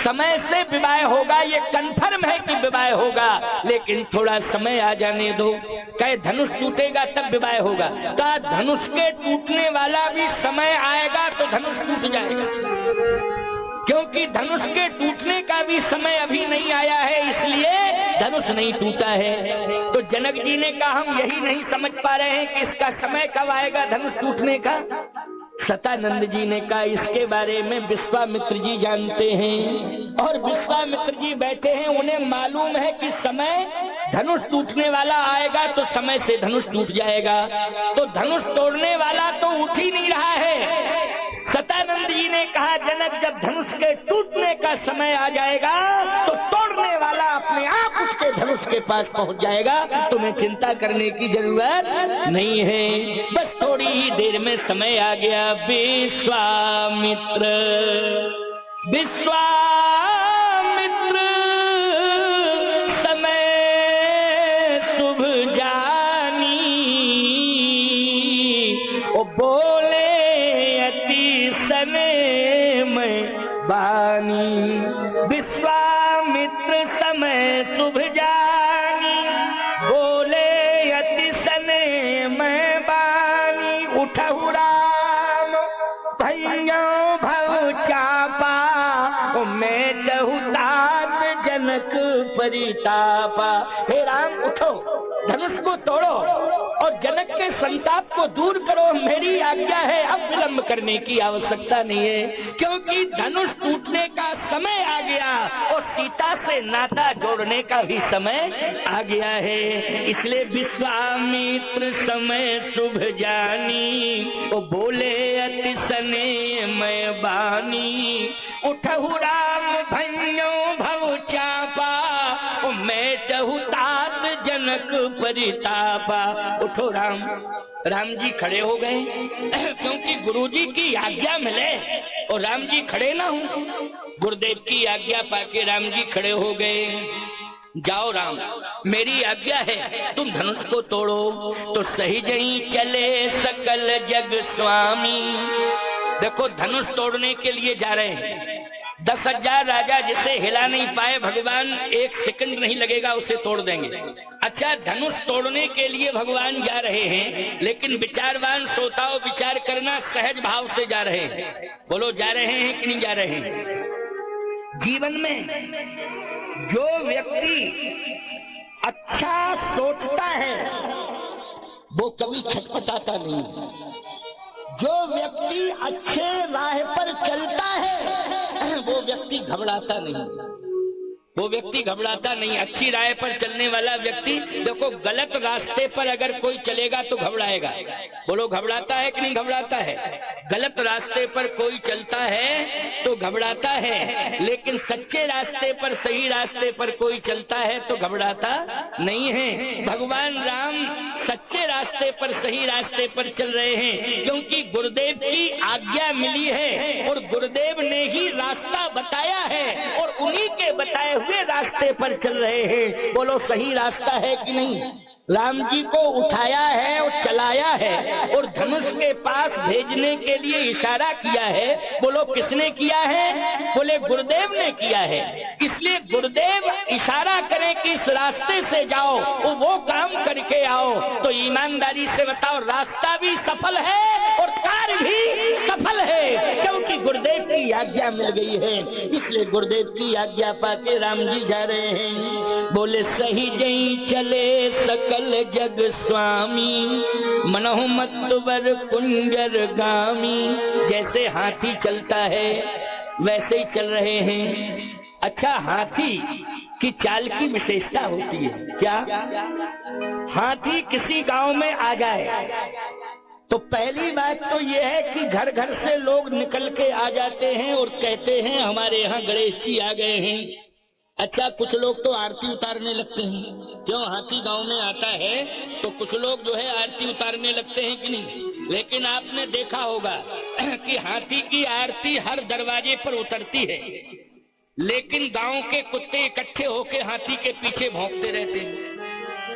समय से विवाह होगा, ये कन्फर्म है कि विवाह होगा, लेकिन थोड़ा समय आ जाने दो। कहे धनुष टूटेगा तब विवाह होगा, तो धनुष के टूटने वाला भी समय आएगा तो धनुष टूट जाएगा, क्योंकि धनुष के टूटने का भी समय अभी नहीं आया है, इसलिए धनुष नहीं टूटा है। तो जनक जी ने कहा हम यही नहीं समझ पा रहे हैं कि इसका समय कब आएगा धनुष टूटने का। सतानंद जी ने कहा इसके बारे में विश्वामित्र जी जानते हैं, और विश्वामित्र जी बैठे हैं, उन्हें मालूम है कि समय धनुष टूटने वाला आएगा तो समय से धनुष टूट जाएगा। तो धनुष तोड़ने वाला तो उठ ही नहीं रहा है। सतानंद जी ने कहा जनक जब धनुष के टूटने का समय आ जाएगा तो तोड़ने वाला अपने आप उसके धनुष के पास पहुंच जाएगा, तुम्हें चिंता करने की जरूरत नहीं है। बस थोड़ी ही देर में समय आ गया। विश्वामित्र समय शुभ जानी, ओ बोले में बानी। विश्वामित्र समय शुभ जानी, बोले अति सने में बानी। उठहु राम भैया भव चापा, मैं जहु तात जनक परितापा। हे राम उठो, धनुष को तोड़ो और जनक के संताप को दूर करो, मेरी आज्ञा है, अब विलंब करने की आवश्यकता नहीं है, क्योंकि धनुष टूटने का समय आ गया और सीता से नाता जोड़ने का भी समय आ गया है। इसलिए विश्वामित्र समय शुभ जानी, वो बोले अति सने मैं बानी। उठहु राम भैयो भव चापा, मैं जहु तात जनक परितापा। उठो राम। राम जी खड़े हो गए, क्योंकि गुरुजी की आज्ञा मिले और राम जी खड़े ना हो। गुरुदेव की आज्ञा पाके राम जी खड़े हो गए। जाओ राम, मेरी आज्ञा है, तुम धनुष को तोड़ो। तो सही जही चले सकल जग स्वामी। देखो धनुष तोड़ने के लिए जा रहे हैं। 10,000 राजा जिसे हिला नहीं पाए, भगवान एक सेकंड नहीं लगेगा उसे तोड़ देंगे। अच्छा, धनुष तोड़ने के लिए भगवान जा रहे हैं, लेकिन विचारवान श्रोताओं विचार करना, सहज भाव से जा रहे हैं। बोलो जा रहे हैं कि नहीं जा रहे हैं? जीवन में जो व्यक्ति अच्छा सोचता है वो कभी छटपटाता नहीं। जो व्यक्ति अच्छे राह पर चलता है वो व्यक्ति घबराता नहीं। वो व्यक्ति घबराता नहीं। अच्छी राह पर चलने वाला व्यक्ति, देखो गलत रास्ते पर अगर कोई चलेगा तो घबराएगा। बोलो घबराता है कि नहीं घबराता है? गलत रास्ते पर कोई चलता है तो घबराता है, लेकिन सच्चे रास्ते पर, सही रास्ते पर कोई चलता है तो घबराता नहीं है। भगवान राम सच्चे रास्ते पर, सही रास्ते पर चल रहे हैं, क्योंकि गुरुदेव की आज्ञा मिली है और गुरुदेव ने ही रास्ता बताया है और उन्हीं के बताए हुए रास्ते पर चल रहे हैं। बोलो सही रास्ता है कि नहीं? राम जी को उठाया है और चलाया है और धनुष के पास भेजने के लिए इशारा किया है। बोलो किसने किया है? बोले गुरुदेव ने किया है। इसलिए गुरुदेव इशारा करें कि इस रास्ते से जाओ, वो काम करके आओ, तो ईमानदारी से बताओ रास्ता भी सफल है और कार्य भी सफल है, क्योंकि गुरुदेव की आज्ञा मिल गई है। इसलिए गुरुदेव की आज्ञा पाके राम जी जा रहे हैं। बोले सही जई चले सकल जग स्वामी, मनहु मतवर कुंजर गामी। जैसे हाथी चलता है, वैसे ही चल रहे हैं। अच्छा, हाथी की चाल की विशेषता होती है क्या? हाथी किसी गांव में आ जाए तो पहली बात तो यह है कि घर घर से लोग निकल के आ जाते हैं और कहते हैं हमारे यहाँ गणेश जी आ गए हैं। अच्छा, कुछ लोग तो आरती उतारने लगते हैं। क्यों? हाथी गांव में आता है तो कुछ लोग जो है आरती उतारने लगते हैं कि नहीं? लेकिन आपने देखा होगा कि हाथी की आरती हर दरवाजे पर उतरती है, लेकिन गांव के कुत्ते इकट्ठे होकर हाथी के पीछे भौंकते रहते हैं।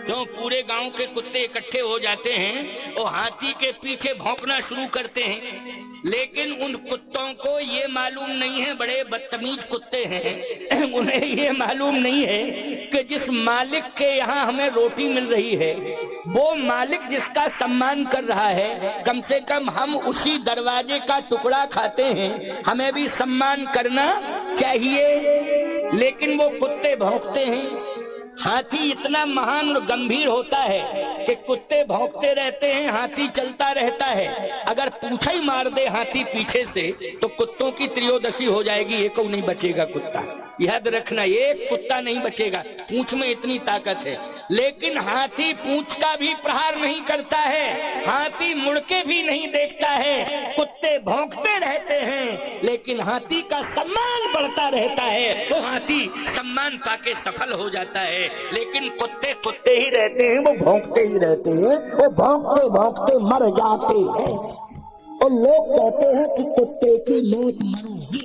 क्यों? पूरे गांव के कुत्ते इकट्ठे हो जाते हैं और हाथी के पीछे भौंकना शुरू करते हैं। लेकिन उन कुत्तों को ये मालूम नहीं है, बड़े बदतमीज कुत्ते हैं, उन्हें ये मालूम नहीं है कि जिस मालिक के यहाँ हमें रोटी मिल रही है, वो मालिक जिसका सम्मान कर रहा है, कम से कम हम उसी दरवाजे का टुकड़ा खाते हैं, हमें भी सम्मान करना चाहिए। लेकिन वो कुत्ते भौंकते हैं। हाथी इतना महान और गंभीर होता है कि कुत्ते भौंकते रहते हैं, हाथी चलता रहता है। अगर पूंछ ही मार दे हाथी पीछे से तो कुत्तों की त्रयोदशी हो जाएगी, एक नहीं बचेगा कुत्ता। याद रखना, एक कुत्ता नहीं बचेगा, पूंछ में इतनी ताकत है। लेकिन हाथी पूंछ का भी प्रहार नहीं करता है, हाथी मुड़ के भी नहीं देखता है। कुत्ते भौंकते रहते हैं लेकिन हाथी का सम्मान बढ़ता रहता है, तो हाथी सम्मान पाके सफल हो जाता है। लेकिन कुत्ते कुत्ते ही रहते हैं, वो भौंकते ही रहते हैं, वो भौंकते भौंकते मर जाते हैं। और लोग कहते हैं कि कुत्ते की मौत मरोगी।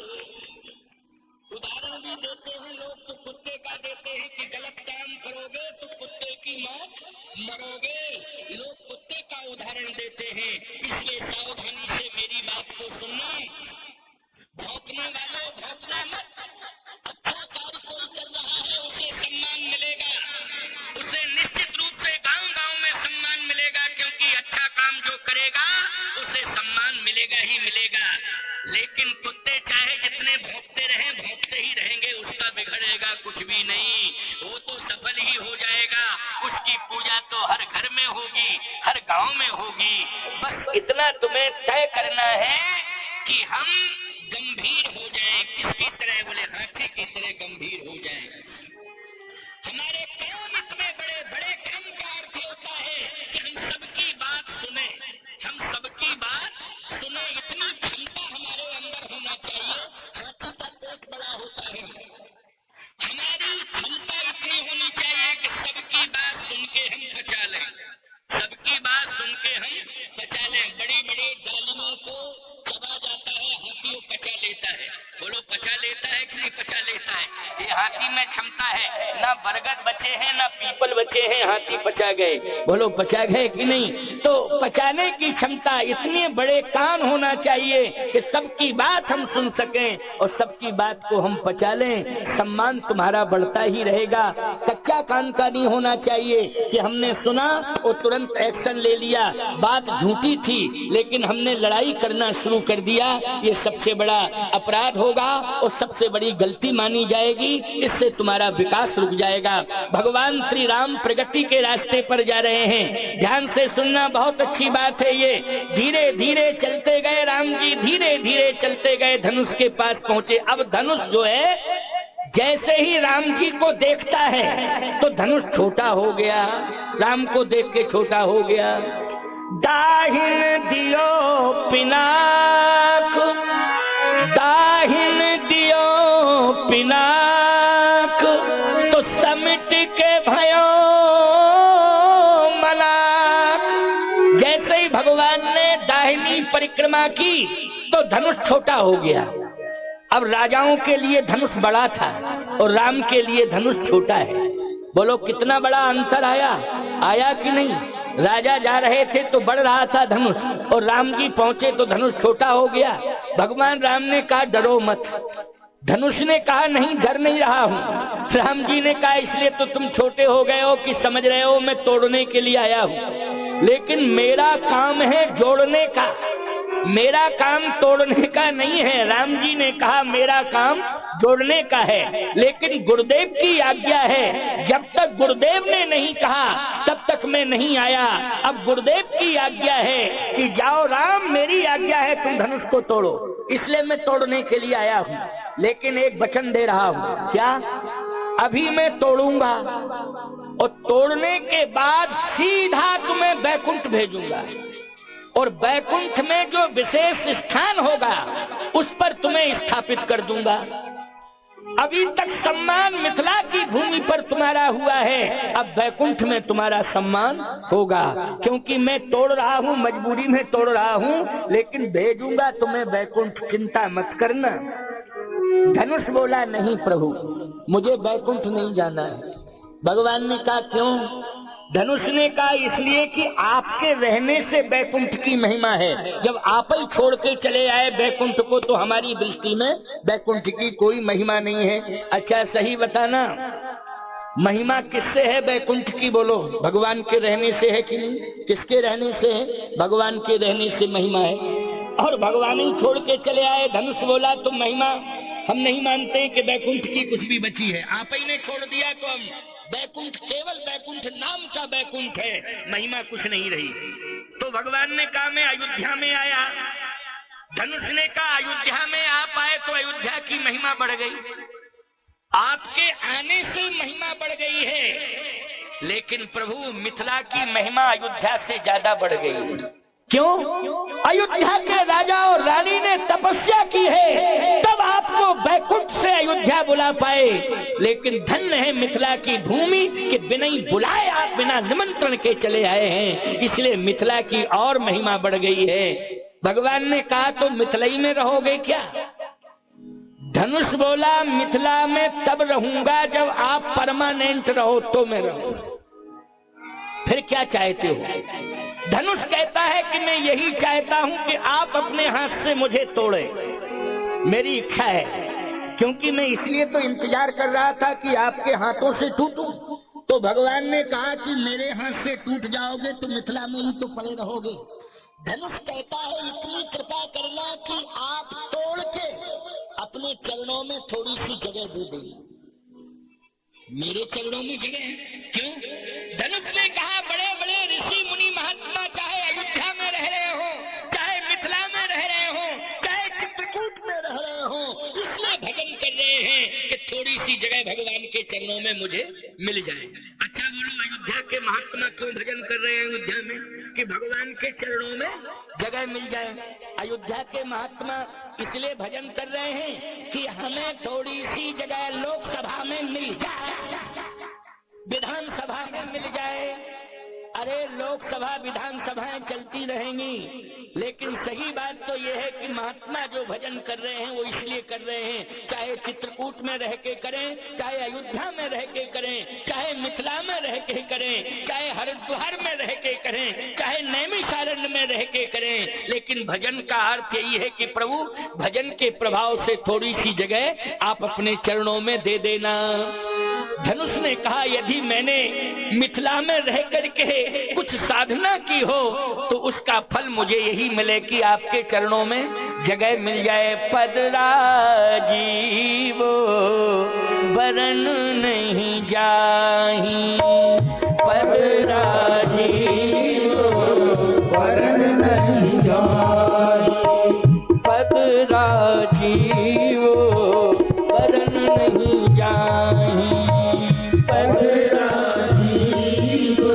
उदाहरण भी देते हैं लोग, तो कुत्ते का देते हैं कि गलत काम करोगे तो कुत्ते की मौत मरोगे। लोग कुत्ते का उदाहरण देते हैं, इसलिए सावधानी से मेरी बात को सुनना। भौंकने वालों, भौंकना मत। अच्छा कार्य कोई कर रहा है उसे सम्मान मिलेगा, उसे निश्चित रूप से गांव गांव में सम्मान मिलेगा, क्योंकि अच्छा काम जो करेगा उसे सम्मान मिलेगा ही मिलेगा। लेकिन कुत्ते चाहे जितने भौंकते रहें, भौंकते ही रहेंगे, उसका बिगड़ेगा कुछ भी नहीं, वो तो सफल ही हो जाएगा। उसकी पूजा तो हर घर में होगी, हर गांव में होगी। बस इतना तुम्हें तय करना है कि हम गंभीर हो जाएं। किसकी तरह? बोले हाथी की तरह गंभीर हो जाएं। हमारे काम इतने बड़े बड़े काम का अर्थ होता है कि हम सबकी बात सुने, हम सबकी बात सुने। इतनी क्षमता हमारे अंदर होना चाहिए। हाथी का पेट बड़ा होता है, हमारी क्षमता इतनी होनी चाहिए कि सबकी बात सुन के हम पचा लें, सबकी बात सुन के हम पचा लें। बड़ी बड़ी डालियों को चबा जाता है, हाथी वो पचा लेता है। बोलो पचा लेता है कि नहीं पचा लेता है? ये हाथी में क्षमता है। ना बरगद बचे हैं ना पीपल बचे हैं, हाथी पचा गए। बोलो पचा गए कि नहीं? तो पचाने की क्षमता, इतने बड़े कान होना चाहिए कि सबकी बात हम सुन सकें और सबकी बात को हम पचा लें। सम्मान तुम्हारा बढ़ता ही रहेगा। कच्चा कान का नहीं होना चाहिए कि हमने सुना और तुरंत एक्शन ले लिया, बात झूठी थी लेकिन हमने लड़ाई करना शुरू कर दिया। ये सबसे बड़ा अपराध होगा और सबसे बड़ी गलती मानी जाएगी। इससे तुम्हारा विकास रुक जाएगा। भगवान श्री राम प्रगति के रास्ते पर जा रहे हैं, ध्यान से सुनना, बहुत अच्छी बात है ये। धीरे धीरे चलते गए राम जी, धीरे धीरे चलते गए, धनुष के पास पहुंचे। अब धनुष जो है, जैसे ही राम जी को देखता है तो धनुष छोटा हो गया, राम को देख के छोटा हो गया। दाहिन दियो पिनाक, दाहिन दियो पिनाक, तो समिट के भयो मलाक। जैसे ही भगवान ने दाहिनी परिक्रमा की तो धनुष छोटा हो गया। अब राजाओं के लिए धनुष बड़ा था और राम के लिए धनुष छोटा है। बोलो कितना बड़ा अंतर आया? आया कि नहीं? राजा जा रहे थे तो बढ़ रहा था धनुष, और राम जी पहुंचे तो धनुष छोटा हो गया। भगवान राम ने कहा डरो मत। धनुष ने कहा नहीं, डर नहीं रहा हूँ। राम जी ने कहा इसलिए तो तुम छोटे हो गए हो कि समझ रहे हो मैं तोड़ने के लिए आया हूँ, लेकिन मेरा काम है जोड़ने का। मेरा काम तोड़ने का नहीं है। राम जी ने कहा मेरा काम जोड़ने का है, लेकिन गुरुदेव की आज्ञा है। जब तक गुरुदेव ने नहीं कहा तब तक मैं नहीं आया। अब गुरुदेव की आज्ञा है कि जाओ राम, मेरी आज्ञा है तुम धनुष को तोड़ो, इसलिए मैं तोड़ने के लिए आया हूँ। लेकिन एक वचन दे रहा हूँ, क्या? अभी मैं तोड़ूंगा और तोड़ने के बाद सीधा तुम्हें बैकुंठ भेजूंगा, और बैकुंठ में जो विशेष स्थान होगा उस पर तुम्हें स्थापित कर दूंगा। अभी तक सम्मान मिथिला की भूमि पर तुम्हारा हुआ है, अब बैकुंठ में तुम्हारा सम्मान होगा, क्योंकि मैं तोड़ रहा हूँ, मजबूरी में तोड़ रहा हूँ, लेकिन भेजूंगा तुम्हें बैकुंठ, चिंता मत करना। धनुष बोला नहीं प्रभु, मुझे बैकुंठ नहीं जाना है। भगवान ने कहा क्यों? धनुष ने कहा इसलिए कि आपके रहने से बैकुंठ की महिमा है। जब आप ही छोड़ के चले आए बैकुंठ को, तो हमारी दृष्टि में बैकुंठ की कोई महिमा नहीं है। अच्छा सही बताना, महिमा किससे है बैकुंठ की? बोलो, भगवान के रहने से है कि नहीं? किसके रहने से है? भगवान के रहने से महिमा है। और भगवान ही छोड़ के चले आए। धनुष बोला तो महिमा हम नहीं मानते कि बैकुंठ की कुछ भी बची है। आप ही ने छोड़ दिया तो हम बैकुंठ, केवल बैकुंठ नाम का बैकुंठ है, महिमा कुछ नहीं रही। तो भगवान ने कहा मैं अयोध्या में आया। धनुष ने कहा अयोध्या में आप आए तो अयोध्या की महिमा बढ़ गई, आपके आने से महिमा बढ़ गई है। लेकिन प्रभु मिथिला की महिमा अयोध्या से ज्यादा बढ़ गई। क्यों? अयोध्या के राजा और रानी ने तपस्या की है, तब आपको बैकुंठ से अयोध्या बुला पाए। लेकिन धन्य है मिथिला की भूमि कि बिना ही बुलाए आप बिना निमंत्रण के चले आए हैं, इसलिए मिथिला की और महिमा बढ़ गई है। भगवान ने कहा तो मिथिला में रहोगे क्या? धनुष बोला मिथिला में तब रहूंगा जब आप परमानेंट रहो तो मैं रहूं। फिर क्या चाहते हो? धनुष कहता है कि मैं यही चाहता हूं कि आप अपने हाथ से मुझे तोड़े, मेरी इच्छा है, क्योंकि मैं इसलिए तो इंतजार कर रहा था कि आपके हाथों से टूटूं। तो भगवान ने कहा कि मेरे हाथ से टूट जाओगे तो मिथिला में ही तो पड़े रहोगे। धनुष कहता है इतनी कृपा करना कि आप तोड़ के अपने चरणों में थोड़ी सी जगह दे देना। मेरे चरणों में जगह है? क्यों? धनुष ने कहा बड़े बड़े ऋषि मुनि महात्मा चाहे अयोध्या में रह रहे हो, चाहे मिथिला में रह रहे हो, चाहे चित्रकूट में रह रहे हो, इसलिए भजन कर रहे हैं कि थोड़ी सी जगह भगवान के चरणों में मुझे मिल जाए। अच्छा बोलो, अयोध्या के महात्मा क्यों भजन कर रहे हैं अयोध्या में? कि भगवान के चरणों में जगह मिल जाए। अयोध्या के महात्मा इसलिए भजन कर रहे हैं कि हमें थोड़ी सी जगह लोकसभा में मिल जाए, विधानसभा में मिल जाए। अरे लोकसभा विधानसभाएं चलती रहेंगी, लेकिन सही बात तो यह है कि महात्मा जो भजन कर रहे हैं वो इसलिए कर रहे हैं, चाहे चित्रकूट में रह के करें, चाहे अयोध्या में रह के करें, चाहे मिथिला में रह के करें, चाहे हरिद्वार में रह के करें, चाहे नैमिषारण्य में रह के करें, लेकिन भजन का अर्थ यही है कि प्रभु भजन के प्रभाव से थोड़ी सी जगह आप अपने चरणों में दे देना। धनुष ने कहा यदि मैंने मिथिला में रह करके कुछ साधना की हो तो उसका फल मुझे यही मिले कि आपके चरणों में जगह मिल जाए। पद राजीवो वरण नहीं जाही, पद राजीवो वरण नहीं जाही, पद राजीवो वरण नहीं जाही, पद राजीवो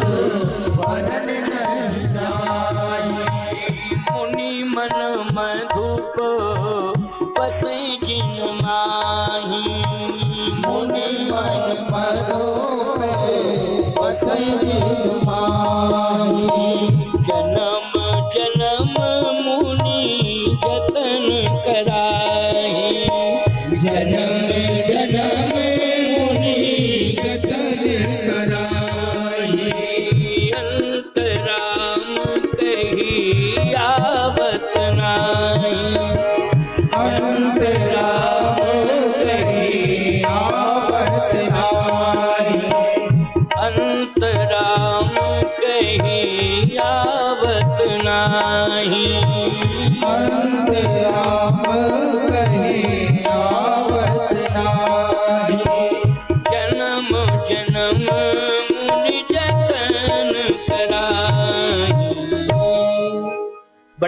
वरण नहीं जाही। मुनि मन मधुप बसै जिन माही, मुनि मन मधुप बसै जिन माही।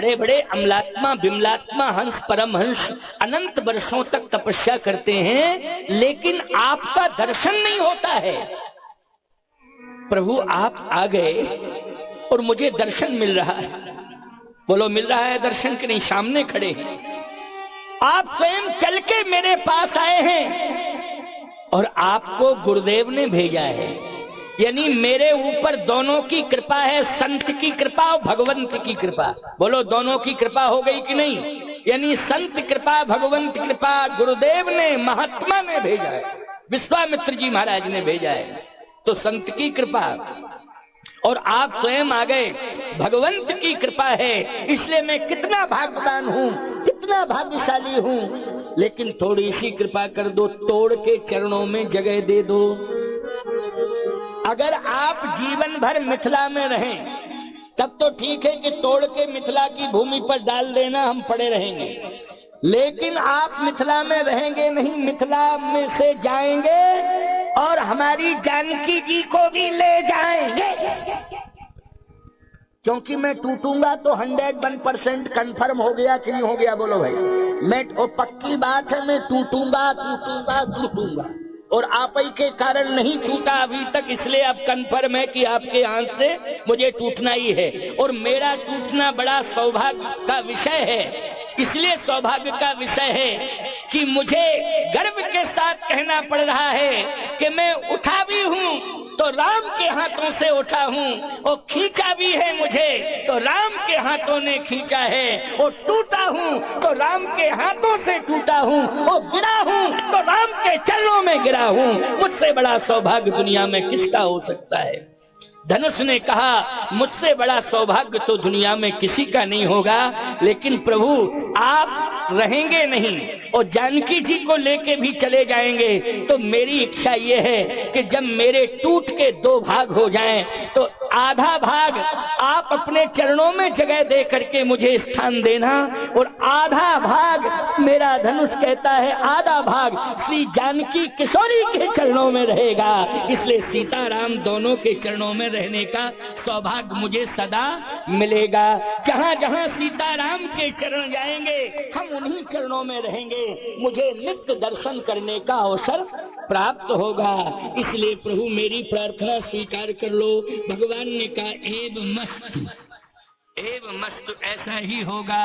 बड़े बड़े अमलात्मा बिमलात्मा हंस परमहंस अनंत वर्षों तक तपस्या करते हैं, लेकिन आपका दर्शन नहीं होता है। प्रभु आप आ गए और मुझे दर्शन मिल रहा है। बोलो मिल रहा है दर्शन कि नहीं? सामने खड़े हैं आप, स्वयं चल के मेरे पास आए हैं और आपको गुरुदेव ने भेजा है। यानी मेरे ऊपर दोनों की कृपा है, संत की कृपा और भगवंत की कृपा। बोलो दोनों की कृपा हो गई कि नहीं? यानी संत कृपा, भगवंत कृपा, गुरुदेव ने, महात्मा ने भेजा है, विश्वामित्र जी महाराज ने भेजा है। तो संत की कृपा और आप स्वयं आ गए, भगवंत की कृपा है। इसलिए मैं कितना भाग्यवान हूँ, कितना भाग्यशाली हूँ। लेकिन थोड़ी सी कृपा कर दो, तोड़ के चरणों में जगह दे दो। अगर आप जीवन भर मिथिला में रहें तब तो ठीक है कि तोड़ के मिथिला की भूमि पर डाल देना, हम पड़े रहेंगे। लेकिन आप मिथिला में रहेंगे नहीं, मिथिला में से जाएंगे और हमारी जानकी जी को भी ले जाएंगे। क्योंकि मैं टूटूंगा तो 101% कंफर्म हो गया कि नहीं हो गया? बोलो भाई, मैं वो पक्की बात है, मैं टूटूंगा टूटूंगा टूटूंगा। और आप ही के कारण नहीं टूटा अभी तक, इसलिए अब कंफर्म है कि आपके हाथ से मुझे टूटना ही है। और मेरा टूटना बड़ा सौभाग्य का विषय है। इसलिए सौभाग्य का विषय है कि मुझे गर्व के साथ कहना पड़ रहा है कि मैं उठा भी हूँ तो राम के हाथों से उठा हूँ, और खींचा भी है मुझे तो राम के हाथों ने खींचा है। और टूटा हूँ तो राम के हाथों से टूटा हूँ, और गिरा हूँ तो राम के चरणों में गिरा हूँ। मुझसे बड़ा सौभाग्य दुनिया में किसका हो सकता है? धनुष ने कहा मुझसे बड़ा सौभाग्य तो दुनिया में किसी का नहीं होगा। लेकिन प्रभु आप रहेंगे नहीं और जानकी जी को लेके भी चले जाएंगे, तो मेरी इच्छा ये है कि जब मेरे टूट के 2 भाग हो जाएं तो आधा भाग आप अपने चरणों में जगह दे करके मुझे स्थान देना, और आधा भाग मेरा धनुष कहता है, आधा भाग श्री जानकी किशोरी के चरणों में रहेगा। इसलिए सीताराम दोनों के चरणों में रहने का सौभाग्य मुझे सदा मिलेगा। जहाँ जहाँ सीताराम के चरण जाएंगे हम उन्हीं चरणों में रहेंगे, मुझे नित्य दर्शन करने का अवसर प्राप्त होगा। इसलिए प्रभु मेरी प्रार्थना स्वीकार कर लो। भगवान ने कहा एव मस्तु ऐसा ही होगा।